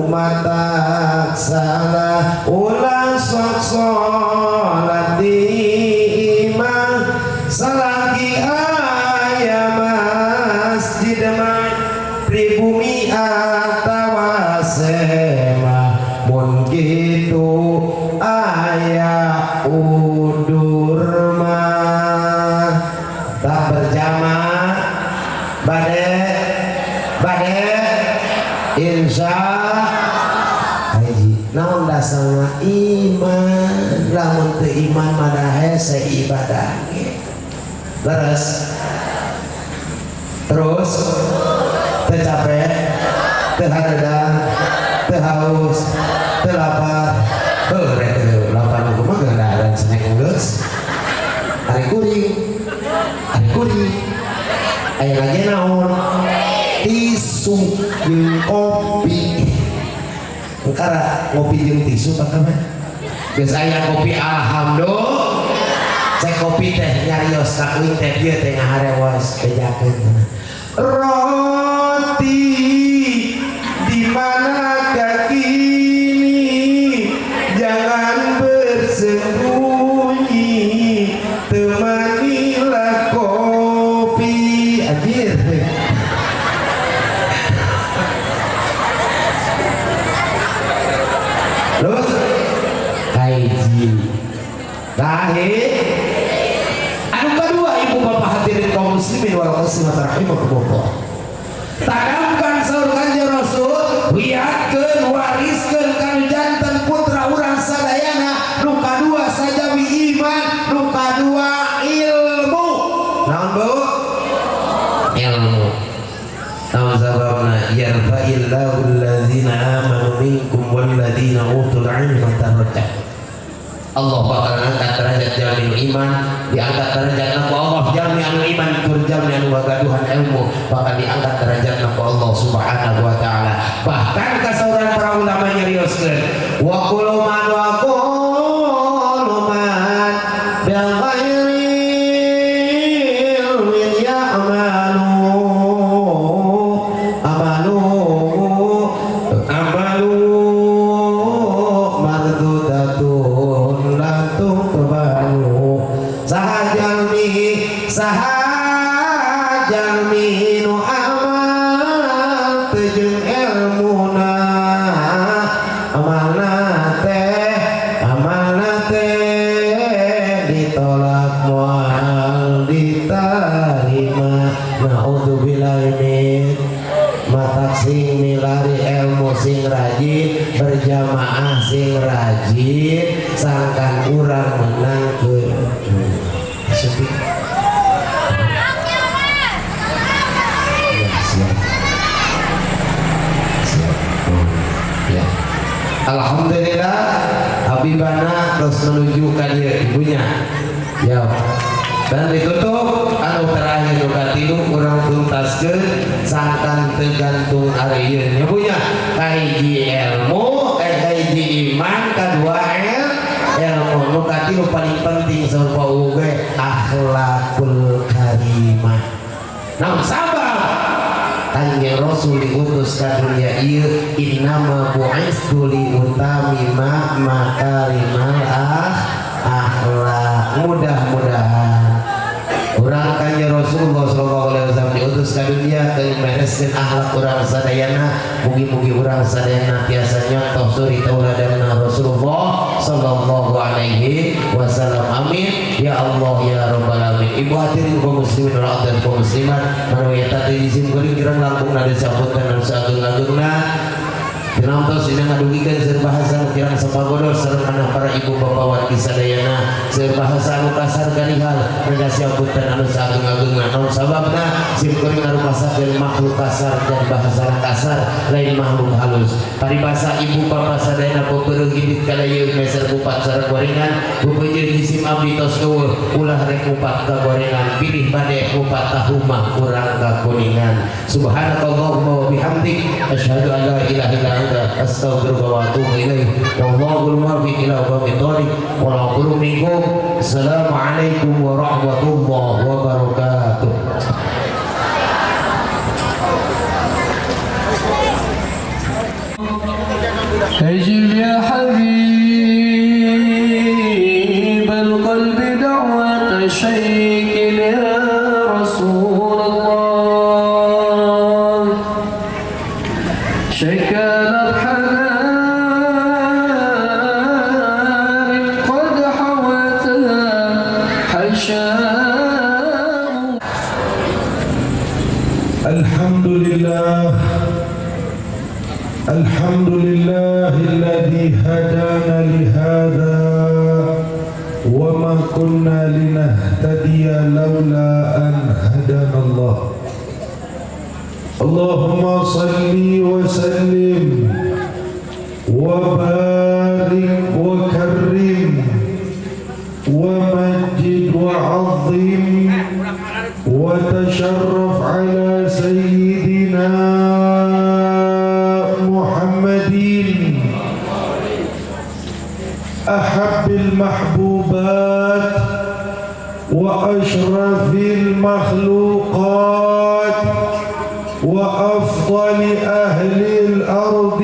S4: mata salah ulah sok sholat di imam salagi aya masjid mah pribumi atawa sema mun kitu aya udur mah tak berjamaah bade insya haji naon dasarna iman lamun teu iman mah hese ibadah terus teu capek teu hadeudan teu haus teu lapar rek teu lapar kumaha geundahan cenah geus ari kuring aya lagi naon tisu jeung kopi engkara ngopi jeung tisu pakai mah geus aya kopi alhamdulillah cek kopi teh nyarios ka uing teh dieu teh ngaharewas bejakeun roti di mana kini jangan bersembunyi temanilah kopi anjir Terus kaiji anu kedua ibu bapak hadirin kaum muslimin wal muslimat rahimakumullah. Tanamkan saur Kanjeng Rasul, wiatkeun wariskeun kana janten putra urang sadayana. Nu kadua sajawi iman, nu kadua ilmu. Naon Bu? Ilmu. Naon sababna yarfa'illahu allazina amanu minkum walladzina utul ilma darajat. Allah bakal angkat derajat jalmi iman, diangkat derajat ku Allah jalmi anu iman tur jalmi anu wagaduhan ilmu bakal diangkat derajat ku Allah subhanahu wa ta'ala. Bahkan kasauran para ulama nyarioskeun wa kullu man wa kullu man bil ghairi ilmin ya'malu amalu mardudatun latung kebalu sahajalmi nu amal tejeng ilmuna amalna teh ditolak moal diterima. Naudzubillahi min matak sing milari ilmu sing rajin berjamaah sing rajin sangkan urang menangkeun sepi. Ya. Alhamdulillah Habibana terus menuju ka ibunya. Ya. Dan ditutup anu terakhir nu katilu urang tuntaskeun sangkan tergantung arieun nya punya kahiji ilmu kahiji iman kadua ilmu nu katilu paling penting sarua uge akhlakul karimah. Namun sabab Kanjeng Rasul diutus ka dunia ieu innama bu'istu li utamima makarimal akhlak. Mudah-mudahan urang Kanjeng Rasulullah sallallahu alaihi wasallam diutus ka dunia keur mereskeun akhlak urang sadayana. Mugi-mugi urang sadayana tiasa nyontoh suri tauladanna Rasulullah sallallahu alaihi wasallam. Amin ya Allah ya rabbal alamin. Ibu hadirin kaum muslimin wal hadirat kaum muslimat manawi tadi izin kuring kirang langkung nade sambutan anu sageung-ageungna. Penontos ini ngadugikeun seur bahasa kirang sapagodos sareng anak para ibu bapak wargi sadayana seur bahasa anu kasar garihal reda sambutan anu sageung-ageungna. Naon sababna sim kuring ngarumasakeun makhluk kasar dan bahasa kasar lain makhluk halus. Paribasa ibu bapak sadayana peupeureuh gibit kalayeun meser bupat sareng gorengan beupeujeur isim abdi tos eueuh ulah rek bupat ka gorengan pilih bade bupat tahu mah urang ka kuningan. Subhanakallahumma wa bihamdik asyhadu an la ilaha illa astaghfiruka wa atubu ilaih. Wallahul muwaffiq ila aqwamit thoriq. Wa aqulu minkum assalamualaikum warahmatullahi wabarakatuh.
S5: أجب يا حبيب القلب دعوة شيك يا رسول الله شكلت حنان قد حوتها حشاء.
S1: الحمد لله الحمد لله الذي هدانا لهذا وما كنا لنهتدي لولا أن هدانا الله. اللهم صل وسلم وبارك وكرم ومجد وعظم وتشرف على سيدنا محمد أحب المحبوبات وأشرف المخلوقات وأفضل أهل الأرض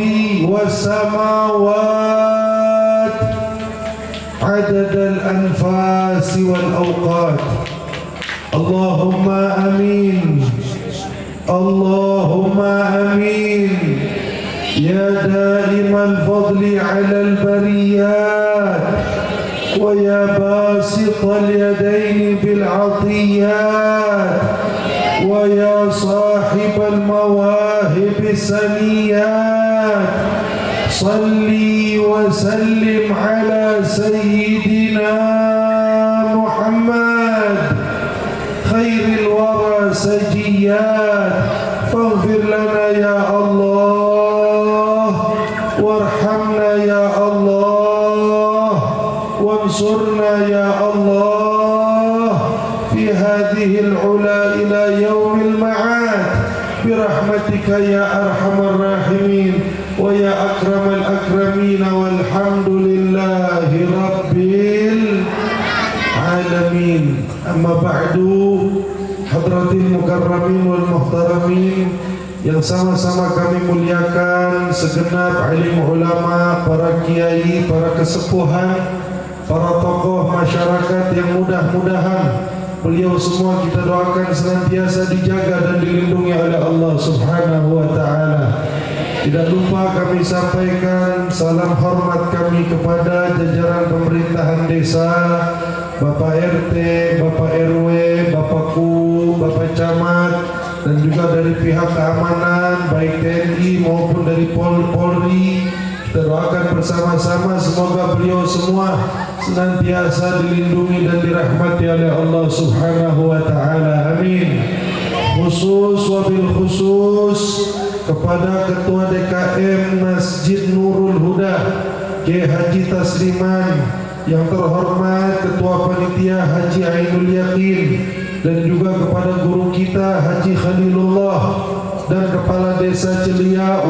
S1: والسماوات عدد الأنفاس والأوقات. اللهم آمين اللهم آمين يا دائم الفضل على البريات ويا باسط اليدين بالعطيات ويا صاحب المواهب السنيات صلي وسلم على سيدنا محمد خير الورى سجيات فاغفر لنا يا الله وارحمنا يا الله وانصرنا يا الله في هذه العلا إلى يوم المعاد برحمتك يا أرحم الراحمين ويا أكرم الأكرمين والحمد لله رب العالمين. أما بعد hadratil mukarramin wal muhtaramin yang sama-sama kami muliakan, segenap alim ulama, para kiai, para kesepuhan, para tokoh masyarakat yang mudah-mudahan beliau semua kita doakan senantiasa dijaga dan dilindungi oleh Allah Subhanahu wa taala. Tidak lupa kami sampaikan salam hormat kami kepada jajaran pemerintahan desa, Bapak RT, Bapak RW, Bapakku, Bapak Camat, dan juga dari pihak keamanan baik TNI maupun dari Polri. Kita doakan bersama-sama semoga beliau semua senantiasa dilindungi dan dirahmati oleh Allah Subhanahu wa taala. Amin. Khusus wabil khusus kepada Ketua DKM Masjid Nurul Huda Kiai Haji Tasliman, yang terhormat Ketua Panitia Haji Ainul Yakin, dan juga kepada guru kita Haji Khalilullah dan Kepala Desa Celia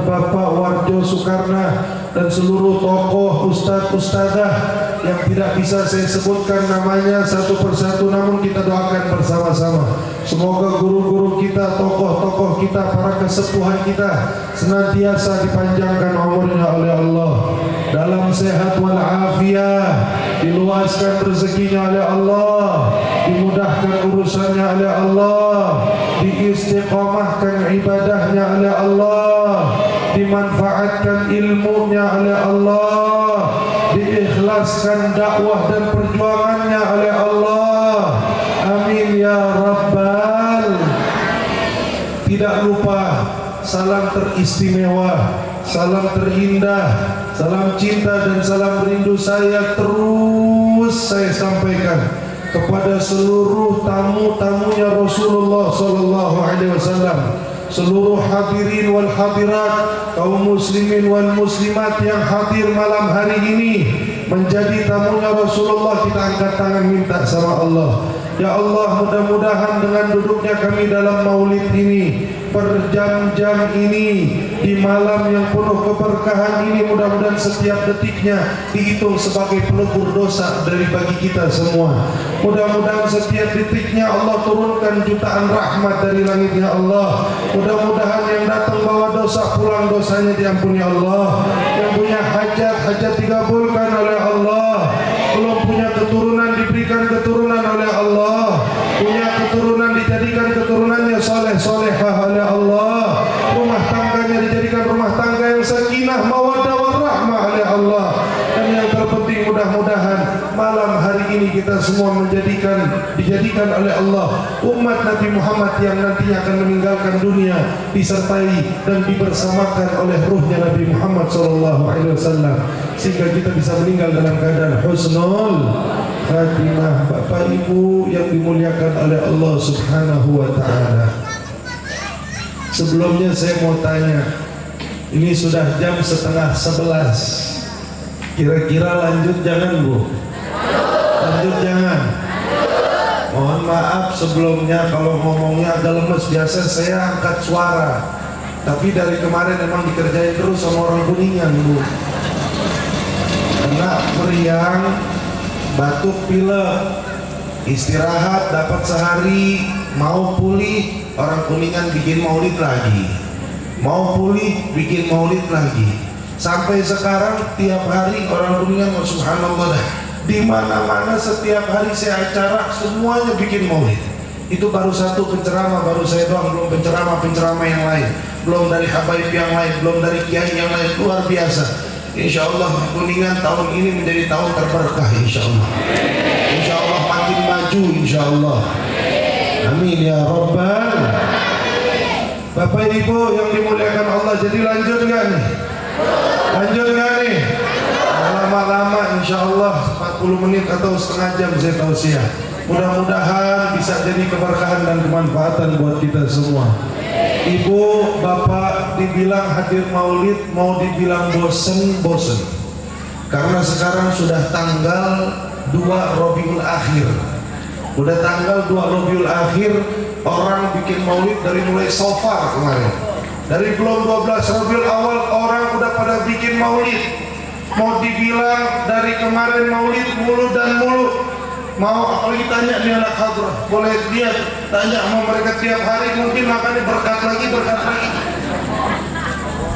S1: Bapak Warjo Soekarna dan seluruh tokoh ustadz-ustadzah yang tidak bisa saya sebutkan namanya satu persatu, namun kita doakan bersama-sama semoga guru-guru kita, tokoh-tokoh kita, para kesepuhan kita senantiasa dipanjangkan umurnya oleh Allah, dalam sehat walafiat, diluaskan rezekinya oleh Allah, dimudahkan urusannya oleh Allah, diistiqamahkan ibadahnya oleh Allah, dimanfaatkan ilmunya oleh Allah, diikhlaskan dakwah dan perjuangannya oleh Allah. Amin ya Rabbal. Tidak lupa salam teristimewa, salam terindah, salam cinta dan salam rindu saya terus saya sampaikan kepada seluruh tamu-tamunya Rasulullah sallallahu alaihi wasallam, seluruh hadirin wal hadirat, kaum muslimin wal muslimat yang hadir malam hari ini menjadi tamunya Rasulullah. Kita angkat tangan minta sama Allah, ya Allah, mudah-mudahan dengan duduknya kami dalam maulid ini, berjam-jam ini, di malam yang penuh keberkahan ini, mudah-mudahan setiap detiknya dihitung sebagai pelebur dosa dari bagi kita semua. Mudah-mudahan setiap detiknya Allah turunkan jutaan rahmat dari langitnya Allah. Mudah-mudahan yang datang bawa dosa pulang dosanya diampuni Allah. Yang punya hajat, hajat dikabulkan oleh Allah. Belum punya keturunan diberikan keturunan oleh Allah. Punya keturunan dijadikan keturunannya soleh-solehah oleh Allah. Rumah tangganya dijadikan rumah tangga yang sakinah, mawaddah warahmah oleh Allah. Dan yang terpenting mudah-mudahan malam hari ini kita semua dijadikan oleh Allah umat Nabi Muhammad yang nantinya akan meninggalkan dunia disertai dan dibersamakan oleh ruhnya Nabi Muhammad SAW, sehingga kita bisa meninggal dalam keadaan husnul khatimah. Bapak Ibu yang dimuliakan oleh Allah Subhanahu wa taala, sebelumnya saya mau tanya, ini sudah jam 10:30. Kira-kira lanjut jangan Bu? Lanjut jangan? Mohon maaf sebelumnya kalau ngomongnya agak lemes. Biasa saya angkat suara, tapi dari kemarin emang dikerjain terus sama orang Kuningan Bu, karena meriang, batuk, pilek, istirahat dapat sehari, mau pulih orang Kuningan bikin maulid lagi, mau pulih bikin maulid lagi. Sampai sekarang tiap hari orang Kuningan, subhanallah dah, di mana-mana setiap hari saya acara semuanya bikin maulid. Itu baru satu penceramah, baru saya doang, belum penceramah yang lain, belum dari habaib yang lain, belum dari kiai yang lain. Luar biasa. Insya Allah Kuningan tahun ini menjadi tahun terberkah. Insya Allah makin maju. Insya Allah. Amin ya Rabbal. Bapak Ibu yang dimuliakan Allah, jadi lanjut nggak nih? Lanjut nggak nih? Lama-lama Insya Allah 40 menit atau setengah jam saya tausiah. Mudah-mudahan bisa jadi keberkahan dan kemanfaatan buat kita semua. Ibu, bapak dibilang hadir maulid, mau dibilang bosen. Karena sekarang sudah tanggal 2 Rabiul Akhir. Udah tanggal 2 Rabiul Akhir, orang bikin maulid dari mulai sofar kemarin. Dari belum 12 Rabiul Awal orang udah pada bikin maulid. Mau dibilang dari kemarin maulid mulut dan mulut. Mau apalagi tanya nih anak hadrah, boleh dia tanya sama mereka tiap hari, mungkin makanya berkat lagi.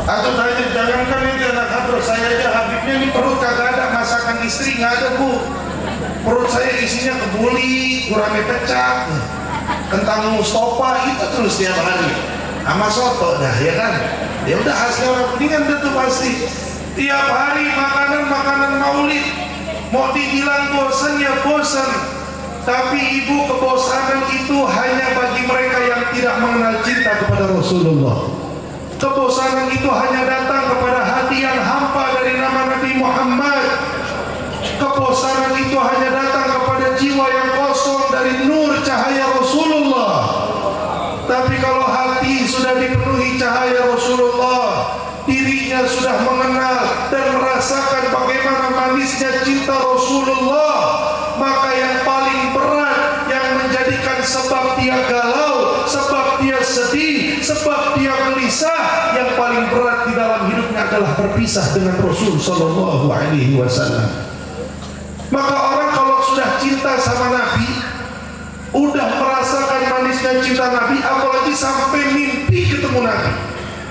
S1: Atau tanya, jangankan ini anak hadrah, saya aja Habibnya ini perut kagak ada, masakan istri nggak ada bu, perut saya isinya kebuli, kurangnya pecah, kentang Mustafa itu terus tiap hari, sama soto dah ya kan, ya udah hasil orang Kuningan itu pasti tiap hari makanan maulid. Mau dibilang bosan ya bosan, tapi ibu, kebosanan itu hanya bagi mereka yang tidak mengenal cinta kepada Rasulullah. Kebosanan itu hanya datang kepada hati yang hampa dari nama Nabi Muhammad. Kebosanan itu hanya datang kepada jiwa yang kosong dari nur cahaya Rasulullah. Tapi kalau hati sudah dipenuhi cahaya Rasulullah, dirinya sudah mengenal dan merasakan bagaimana manisnya cinta Rasulullah, maka yang paling berat yang menjadikan sebab dia galau, sebab dia sedih, sebab dia gelisah, yang paling berat di dalam hidupnya adalah berpisah dengan Rasul Sallallahu Alaihi Wasallam. Maka orang kalau sudah cinta sama Nabi, udah merasakan manisnya cinta Nabi, apalagi sampai mimpi ketemu Nabi,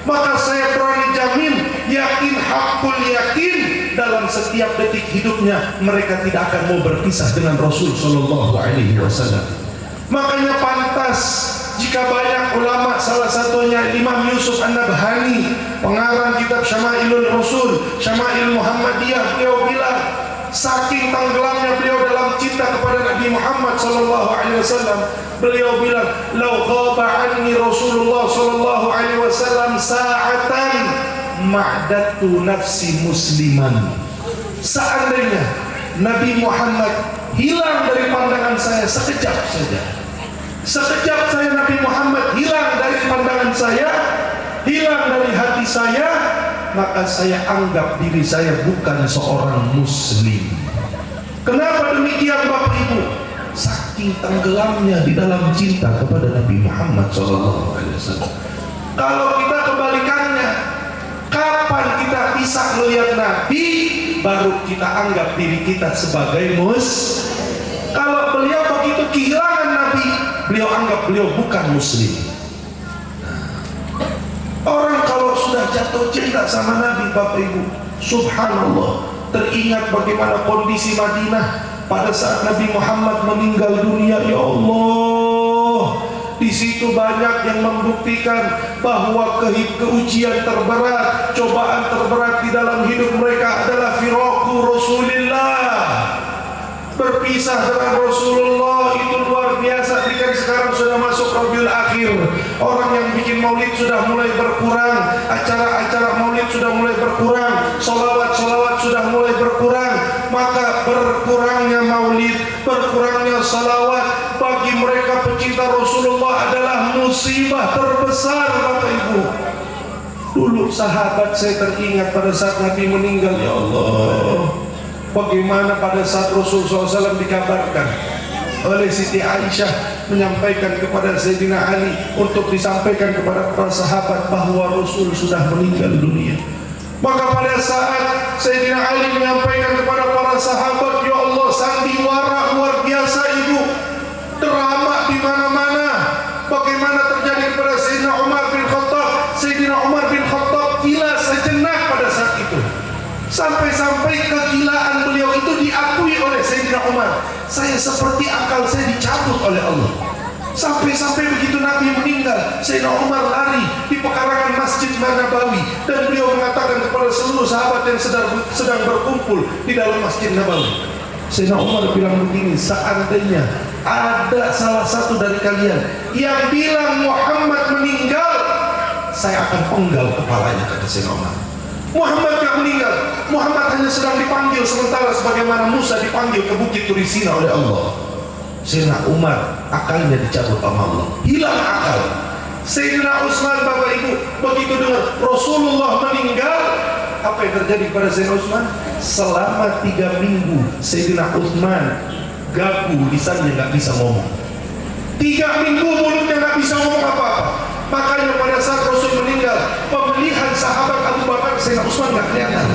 S1: maka saya berani jamin, yakin hakul yakin, dalam setiap detik hidupnya mereka tidak akan mau berpisah dengan Rasul Sallallahu Alaihi Wasallam. Makanya pantas jika banyak ulama, salah satunya Imam Yusuf An-Nabhani, pengarang kitab Syama'ilul Rasul, Syama'il Muhammadiyah, beliau bilang, saking tenggelamnya beliau dalam cinta kepada Nabi Muhammad Sallallahu Alaihi Wasallam, beliau bilang, "Lau ghaba anni Rasulullah Sallallahu Alaihi Wasallam sa'atan ma'datu nafsi musliman." Seandainya Nabi Muhammad hilang dari pandangan saya sekejap saja, sekejap saya Nabi Muhammad hilang dari pandangan saya, hilang dari hati saya, maka saya anggap diri saya bukan seorang muslim. Kenapa demikian Bapak Ibu? Saking tenggelamnya di dalam cinta kepada Nabi Muhammad SAW. Kalau kita kebalikannya, kapan kita bisa melihat Nabi, baru kita anggap diri kita sebagai Kalau beliau begitu kehilangan Nabi, beliau anggap beliau bukan muslim. Orang kalau sudah jatuh cinta sama Nabi, Bapak Ibu, subhanallah, teringat bagaimana kondisi Madinah pada saat Nabi Muhammad meninggal dunia. Ya Allah, di situ banyak yang membuktikan bahwa keujian terberat, cobaan terberat di dalam hidup mereka adalah firaku Rasulillah. Berpisah dengan Rasulullah itu luar biasa. Jika sekarang sudah masuk Rabiul Akhir, orang yang bikin maulid sudah mulai berkurang, acara-acara maulid sudah mulai berkurang, solawat-solawat sudah mulai berkurang. Maka berkurangnya maulid, berkurangnya salawat bagi mereka pecinta Rasulullah adalah musibah terbesar, Bapak Ibu. Dulu sahabat saya teringat pada saat Nabi meninggal, ya Allah, bagaimana pada saat Rasulullah SAW dikabarkan oleh Siti Aisyah menyampaikan kepada Sayyidina Ali untuk disampaikan kepada para sahabat bahwa Rasul sudah meninggal dunia. Maka pada saat Sayyidina Ali menyampaikan kepada para sahabat, ya Allah, sandiwara luar biasa Ibu, drama di mana-mana. Bagaimana terjadi kepada Sayyidina Umar bin Khattab? Sayyidina Umar bin Khattab gila sejenak pada saat itu. Sampai-sampai kegilaan beliau itu diakui oleh Sayyidina Umar. Saya seperti akal saya dicabut oleh Allah. Sampai-sampai begitu Nabi meninggal, Sayyidina Umar lari di pekarangan Masjid Nabawi dan beliau mengatakan kepada seluruh sahabat yang sedang berkumpul di dalam Masjid Nabawi. Sayyidina Umar bilang begini, seandainya ada salah satu dari kalian yang bilang Muhammad meninggal, saya akan penggal kepalanya, kata Sayyidina Umar. Muhammad gak meninggal, Muhammad hanya sedang dipanggil sementara sebagaimana Musa dipanggil ke Bukit Turisina oleh Allah. Sayyidina Umar akalnya dicabut sama Allah, hilang akal. Sayyidina Utsman, Bapak Ibu, begitu dengar Rasulullah meninggal, apa yang terjadi pada Sayyidina Utsman? Selama 3 minggu Sayyidina Utsman gagu, lisannya nggak bisa ngomong. 3 minggu mulutnya nggak bisa ngomong apa-apa. Makanya pada saat Rasul meninggal, pemilihan sahabat Abu Bakar, Sayyidina Utsman nggak kelihatan.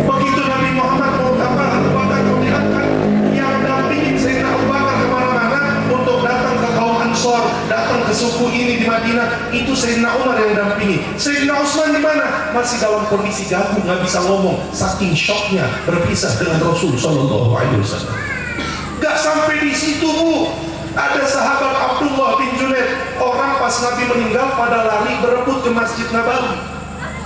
S1: Begitu Nabi Muhammad mau kabar, Abu Bakar melihatkan yang dampingin Sayyidina Abu Bakar kemana-mana untuk datang ke kaum Ansor, datang ke suku ini di Madinah, itu Sayyidina Umar yang dampingi. Sayyidina Utsman di mana? Masih dalam kondisi gagu, nggak bisa ngomong, saking shocknya berpisah dengan Rasul Shallallahu Alaihi Wasallam. Gak sampai di situ, Bu. Ada sahabat Abdullah bin Junaid, orang pas Nabi meninggal pada lari berebut ke Masjid Nabawi.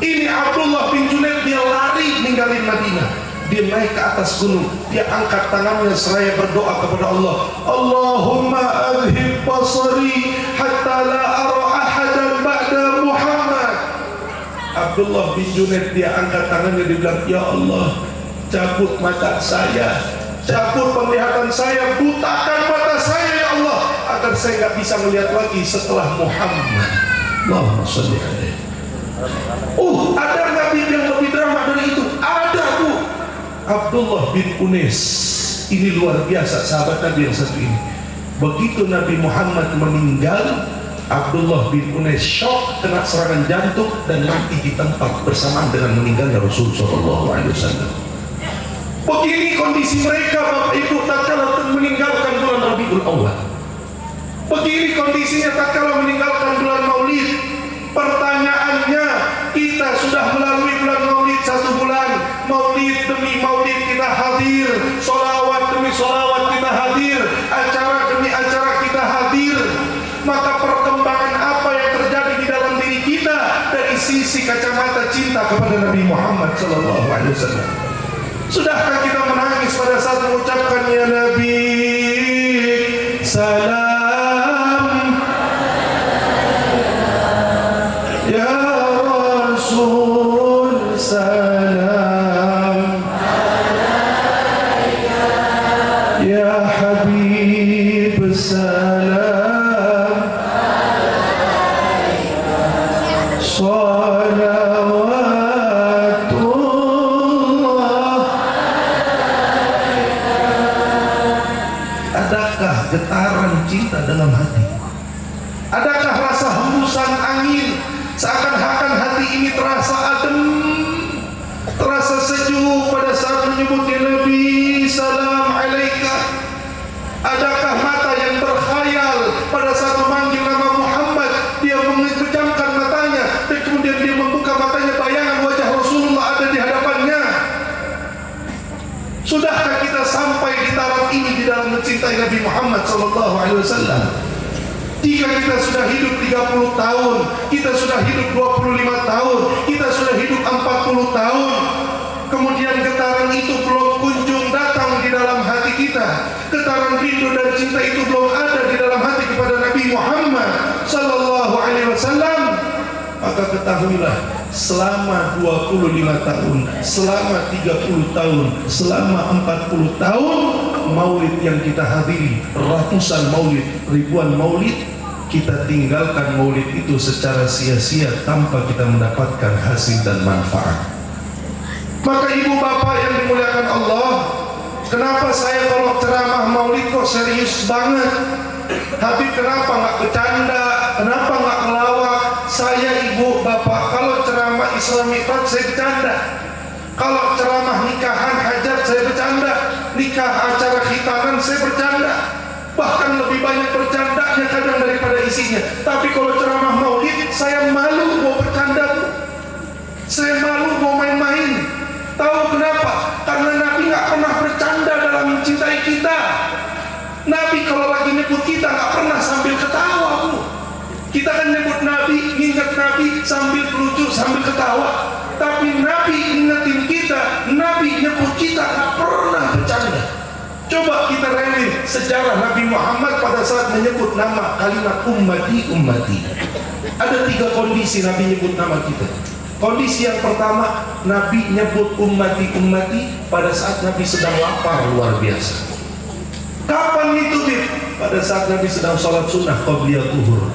S1: Ini Abdullah bin Junaid, dia lari ninggalin Madinah. Dia naik ke atas gunung, dia angkat tangannya seraya berdoa kepada Allah, Allahumma adhib basari hatta la ara ahadan ba'da Muhammad. Abdullah bin Junaid dia angkat tangannya, dia bilang, ya Allah, cabut mata saya, cabut penglihatan saya, butakan mata saya ya Allah, agar saya nggak bisa melihat lagi setelah Muhammad. Allahumma sholli alaihi. Ada Nabi yang lebih drama dari itu? Ada, Bu. Abdullah bin Unais, ini luar biasa sahabat Nabi yang satu ini. Begitu Nabi Muhammad meninggal, Abdullah bin Unais shock, kena serangan jantung dan mati di tempat bersamaan dengan meninggalnya Rasul Shallallahu Alaihi Wasallam. Begini kondisi mereka, Bapak Ibu, tatkala meninggalkan bulan Rabiul Awal. Begini kondisinya tatkala meninggalkan bulan Maulid. Pertanyaannya, kita sudah melalui bulan Maulid 1 bulan, Maulid demi Maulid kita hadir, sholawat demi sholawat kita hadir, acara demi acara kita hadir. Maka perkembangan apa yang terjadi di dalam diri kita dari sisi kacamata cinta kepada Nabi Muhammad Sallallahu Alaihi Wasallam? Sudahkah kita menangis pada saat mengucapkan ya Nabi salam, ya Rasul salam, ya Habib salam, salawatullah. Adakah getaran cinta dalam hati? Adakah rasa hembusan angin seakan-akan hati ini terasa adem, terasa sejuk pada saat menyebut ya Nabi salam alaika? Adakah mata yang berkhayal pada saat memanggil nama Muhammad, dia memejamkan matanya dan kemudian dia membuka matanya, bayangan wajah Rasulullah ada di hadapannya? Sudahkah kita sampai di taraf ini di dalam mencintai Nabi Muhammad Sallallahu Alaihi Wasallam? Jika kita sudah hidup 30 tahun, kita sudah hidup 25 tahun, kita sudah hidup 40 tahun, kemudian getaran itu belum kunjung datang di dalam hati kita, getaran rindu dan cinta itu belum ada di dalam hati kepada Nabi Muhammad Sallallahu Alaihi Wasallam, maka ketahuilah, selama 25 tahun, selama 30 tahun, selama 40 tahun, maulid yang kita hadiri, ratusan maulid, ribuan maulid, kita tinggalkan maulid itu secara sia-sia tanpa kita mendapatkan hasil dan manfaat. Maka ibu bapak yang dimuliakan Allah, kenapa saya kalau ceramah maulid kok serius banget? Habib kenapa nggak bercanda? Kenapa nggak ngelawak? Saya ibu bapak kalau ceramah Islamic Talk saya bercanda. Kalau ceramah nikahan hajat saya bercanda. Nikah acara khitanan saya bercanda. Bahkan lebih banyak bercandanya kadang daripada isinya. Tapi kalau ceramah maulid saya malu mau bercanda, saya malu mau main-main. Tahu kenapa? Karena Nabi nggak pernah bercanda dalam mencintai kita. Nabi kalau lagi nyebut kita kita nggak pernah sambil ketawa, Bu. Kita kan nyebut Nabi, nginget Nabi sambil lucu, sambil ketawa. Tapi Nabi ingetin kita, Nabi nyebut kita nggak pernah bercanda. Coba kita review sejarah Nabi Muhammad pada saat menyebut nama kalimat ummati, ummati. Ada 3 kondisi Nabi nyebut nama kita. Kondisi yang pertama, Nabi nyebut ummati, ummati pada saat Nabi sedang lapar luar biasa. Kapan itu, Bib? Pada saat Nabi sedang sholat sunnah qabliyah zuhur.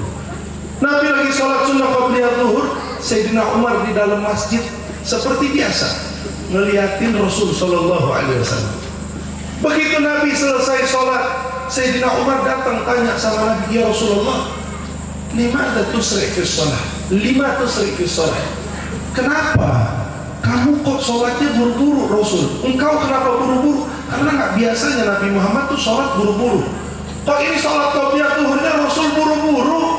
S1: Nabi lagi sholat sunnah qabliyah zuhur, Sayyidina Umar di dalam masjid seperti biasa ngeliatin Rasul Sallallahu Alaihi Wasallam. Begitu Nabi selesai sholat, Sayyidina Umar datang tanya sama Nabi, ya Rasulullah, limada tusri fi sholat? Lima tusri fi sholat? Kenapa kamu kok sholatnya buru-buru, Rasul? Engkau kenapa buru-buru? Karena nggak biasanya Nabi Muhammad tuh sholat buru-buru. Kok ini sholat qabliyah zuhurnya Rasul buru-buru?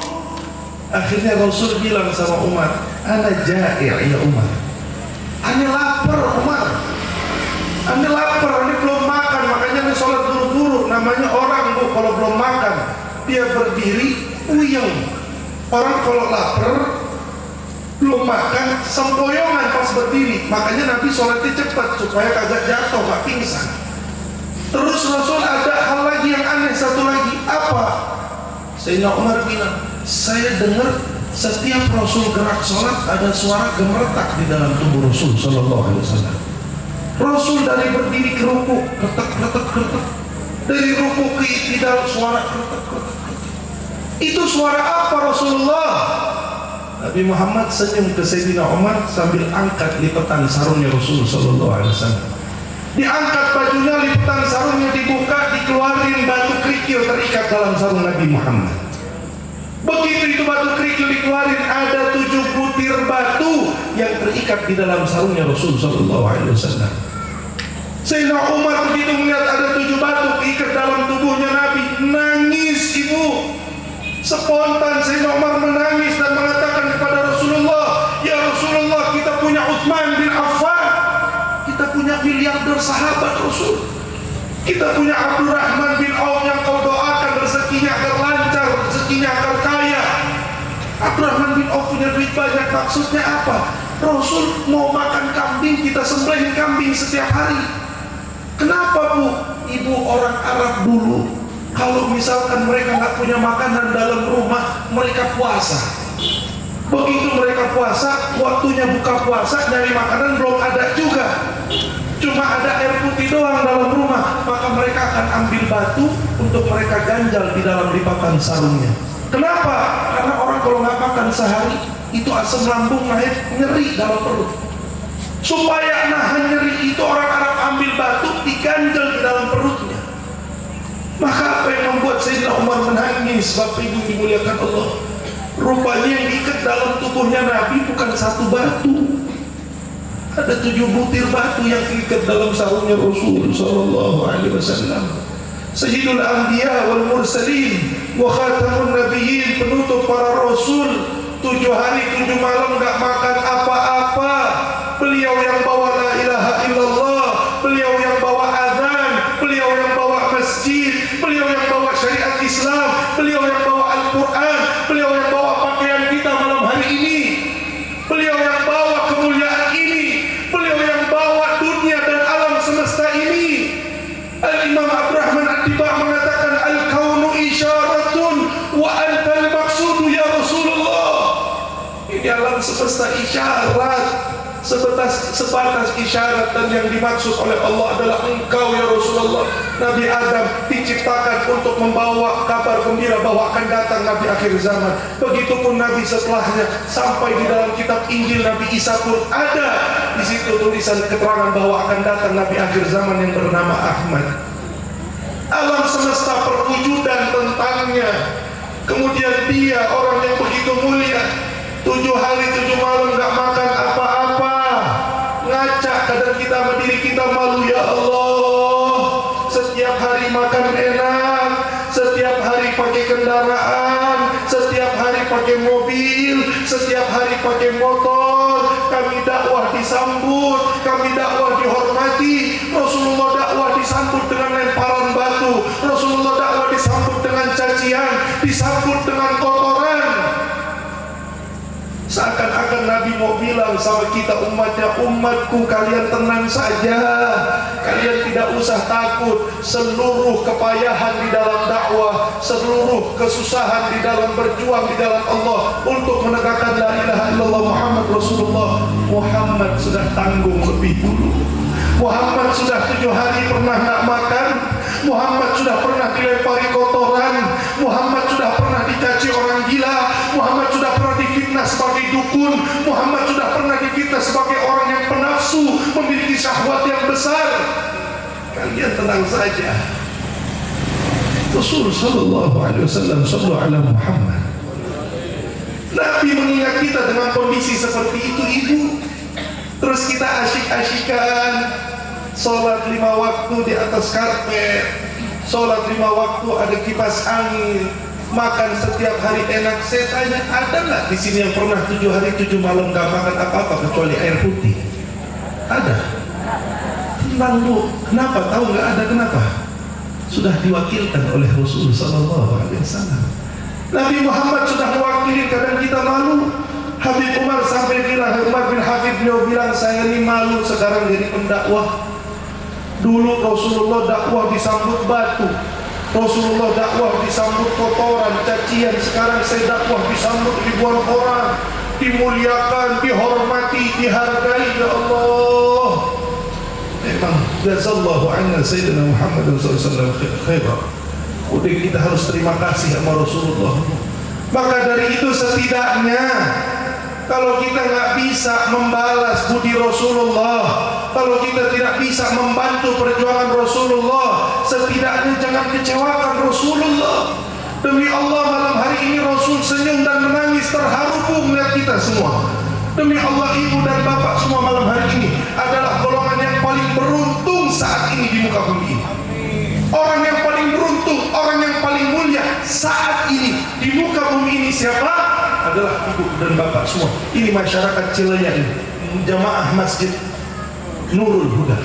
S1: Akhirnya Rasul bilang sama Umar, ana ja'i' ya Umar, ana lapar Umar, ana lapar, ana belum makan, makanya ana sholat buru-buru. Namanya orang, Bu, kalau belum makan dia berdiri uyeng. Orang kalau lapar belum makan sempoyongan pas berdiri, makanya Nabi sholatnya cepat supaya kagak jatuh, gak pingsan. Terus Rasul ada hal lagi yang aneh, satu lagi. Apa? Sayyidina Umar bilang, saya dengar setiap Rasul gerak sholat ada suara gemeretak di dalam tubuh Rasul Sallallahu Alaihi Wasallam. Rasul dari berdiri ke ruku, ketek ketek ketek, dari ruku ke i'tidal suara ketek ketek. Itu suara apa Rasulullah? Nabi Muhammad senyum ke Sayyidina Umar sambil angkat lipatan sarungnya Rasul Sallallahu Alaihi Wasallam. Diangkat bajunya, lipatan sarungnya dibuka, dikeluarin batu kerikil terikat dalam sarung Nabi Muhammad. Begitu itu batu kerikil dikeluarin, ada 7 butir batu yang terikat di dalam sarungnya Rasul Sallallahu Alaihi Wasallam. Sayyidina Umar begitu melihat ada 7 batu terikat dalam tubuhnya Nabi, nangis, Ibu. Spontan Sayyidina Umar menangis dan mengatakan kepada Rasulullah, ya Rasulullah, kita punya Utsman bin Affan, kita punya miliarder sahabat Rasul, kita punya Abdurrahman bin Auf yang kau doakan rezekinya agar lancar, rezekinya agar kaya. Abdurrahman bin Auf punya duit banyak. Maksudnya apa? Rasul mau makan kambing, kita sembelihin kambing setiap hari. Kenapa, Bu? Ibu orang Arab dulu kalau misalkan mereka nggak punya makanan dalam rumah, mereka puasa. Begitu mereka puasa, waktunya buka puasa, nyari makanan belum ada juga, cuma ada air putih doang dalam rumah, maka mereka akan ambil batu untuk mereka ganjal di dalam lipatan sarungnya. Kenapa? Karena orang kalau nggak makan sehari, itu asam lambung naik, nyeri dalam perut. Supaya nahan nyeri itu, orang Arab ambil batu diganjal di dalam perutnya. Maka apa yang membuat Sayyidina Umar menangis? Bapak Ibu dimuliakan Allah, rupanya yang diikat dalam tubuhnya Nabi bukan satu batu, ada 7 butir batu yang diikat dalam sarungnya Rasul Sallallahu Alaihi Wasallam. Sayyidul Anbiya wal Mursalin wa Khatamun Nabiyyin, penutup para Rasul, 7 hari 7 malam gak makan apa-apa. Beliau yang bawa la ilaha illallah, beliau yang bawa azan, beliau yang bawa masjid, beliau yang bawa syariat Islam, beliau yang bawa Al-Quran, beliau yang bawa pakaian kita malam hari ini, beliau yang bawa kemuliaan ini, beliau yang bawa dunia dan alam semesta ini. Al-Imam Abdurrahman At-Tiba mengatakan, Al-Kaunu isyaratun wa antal maqsudu ya Rasulullah. Ini alam semesta isyarat, sebatas isyarat, dan yang dimaksud oleh Allah adalah engkau ya Rasulullah. Nabi Adam diciptakan untuk membawa kabar gembira bahwa akan datang Nabi akhir zaman. Begitupun Nabi setelahnya, sampai di dalam kitab Injil Nabi Isa pun ada di situ tulisan keterangan bahwa akan datang Nabi akhir zaman yang bernama Ahmad. Alam semesta perwujudan tentangnya. Kemudian dia orang yang begitu mulia, 7 hari 7 malam gak makan apa-apa, ngaca, kadang kita berdiri kita malu, ya Allah. Setiap hari makan enak, setiap hari pakai kendaraan, setiap hari pakai mobil, setiap hari pakai motor. Kami dakwah disambut, kami dakwah dihormati, Rasulullah dakwah disambut dengan lemparan batu, Rasulullah dakwah disambut dengan cacian, disambut dengan kotoran. Seakan-akan Nabi mau bilang sama kita umatnya, umatku kalian tenang saja, kalian tidak usah takut. Seluruh kepayahan di dalam dakwah, seluruh kesusahan di dalam berjuang di dalam Allah untuk menegakkan la ilaha illallah Muhammad Rasulullah, Muhammad sudah tanggung lebih dulu. Muhammad sudah 7 hari pernah nggak makan, Muhammad sudah pernah dilempari kotoran, Muhammad sudah pernah dicaci orang gila, Muhammad sudah pernah difitnah sebagai dukun, Muhammad sudah pernah difitnah sebagai orang yang penafsu, memiliki syahwat yang besar. Kalian tenang saja. Rasul sallallahu alaihi wasallam sallallahu ala Muhammad. Nabi mengingat kita dengan kondisi seperti itu, Ibu. Terus kita asyik-asyikan sholat 5 waktu di atas karpet, sholat 5 waktu ada kipas angin, makan setiap hari enak. Saya tanya, ada nggak di sini yang pernah 7 hari 7 malam nggak makan apa-apa kecuali air putih? Ada. Tenang Bu, kenapa? Tahu nggak ada kenapa? Sudah diwakilkan oleh Rasul sallallahu alaihi wasallam. Nabi Muhammad sudah mewakili, kadang kita malu. Habib Umar sampai bilang, Umar bin Hafid beliau bilang, saya ini malu sekarang jadi pendakwah. Dulu Rasulullah dakwah disambut batu, Rasulullah dakwah disambut kotoran, cacian. Sekarang saya dakwah disambut ribuan orang, dimuliakan, dihormati, dihargai. Ya Allah, memang jazallahu anna sayyidina Muhammad sallallahu alaihi wasallam. Udah, kita harus terima kasih sama Rasulullah. Maka dari itu setidaknya kalau kita nggak bisa membalas budi Rasulullah, kalau kita tidak bisa membantu perjuangan Rasulullah, setidaknya jangan kecewakan Rasulullah. Demi Allah, malam hari ini Rasul senyum dan menangis terharu melihat kita semua. Demi Allah, ibu dan bapak semua malam hari ini adalah golongan yang paling beruntung saat ini di muka bumi ini. Orang yang paling beruntung, orang yang paling mulia saat ini di muka bumi ini siapa? Adalah ibu dan bapak semua. Ini masyarakat Cilenya ini, jamaah Masjid Nurul Huda.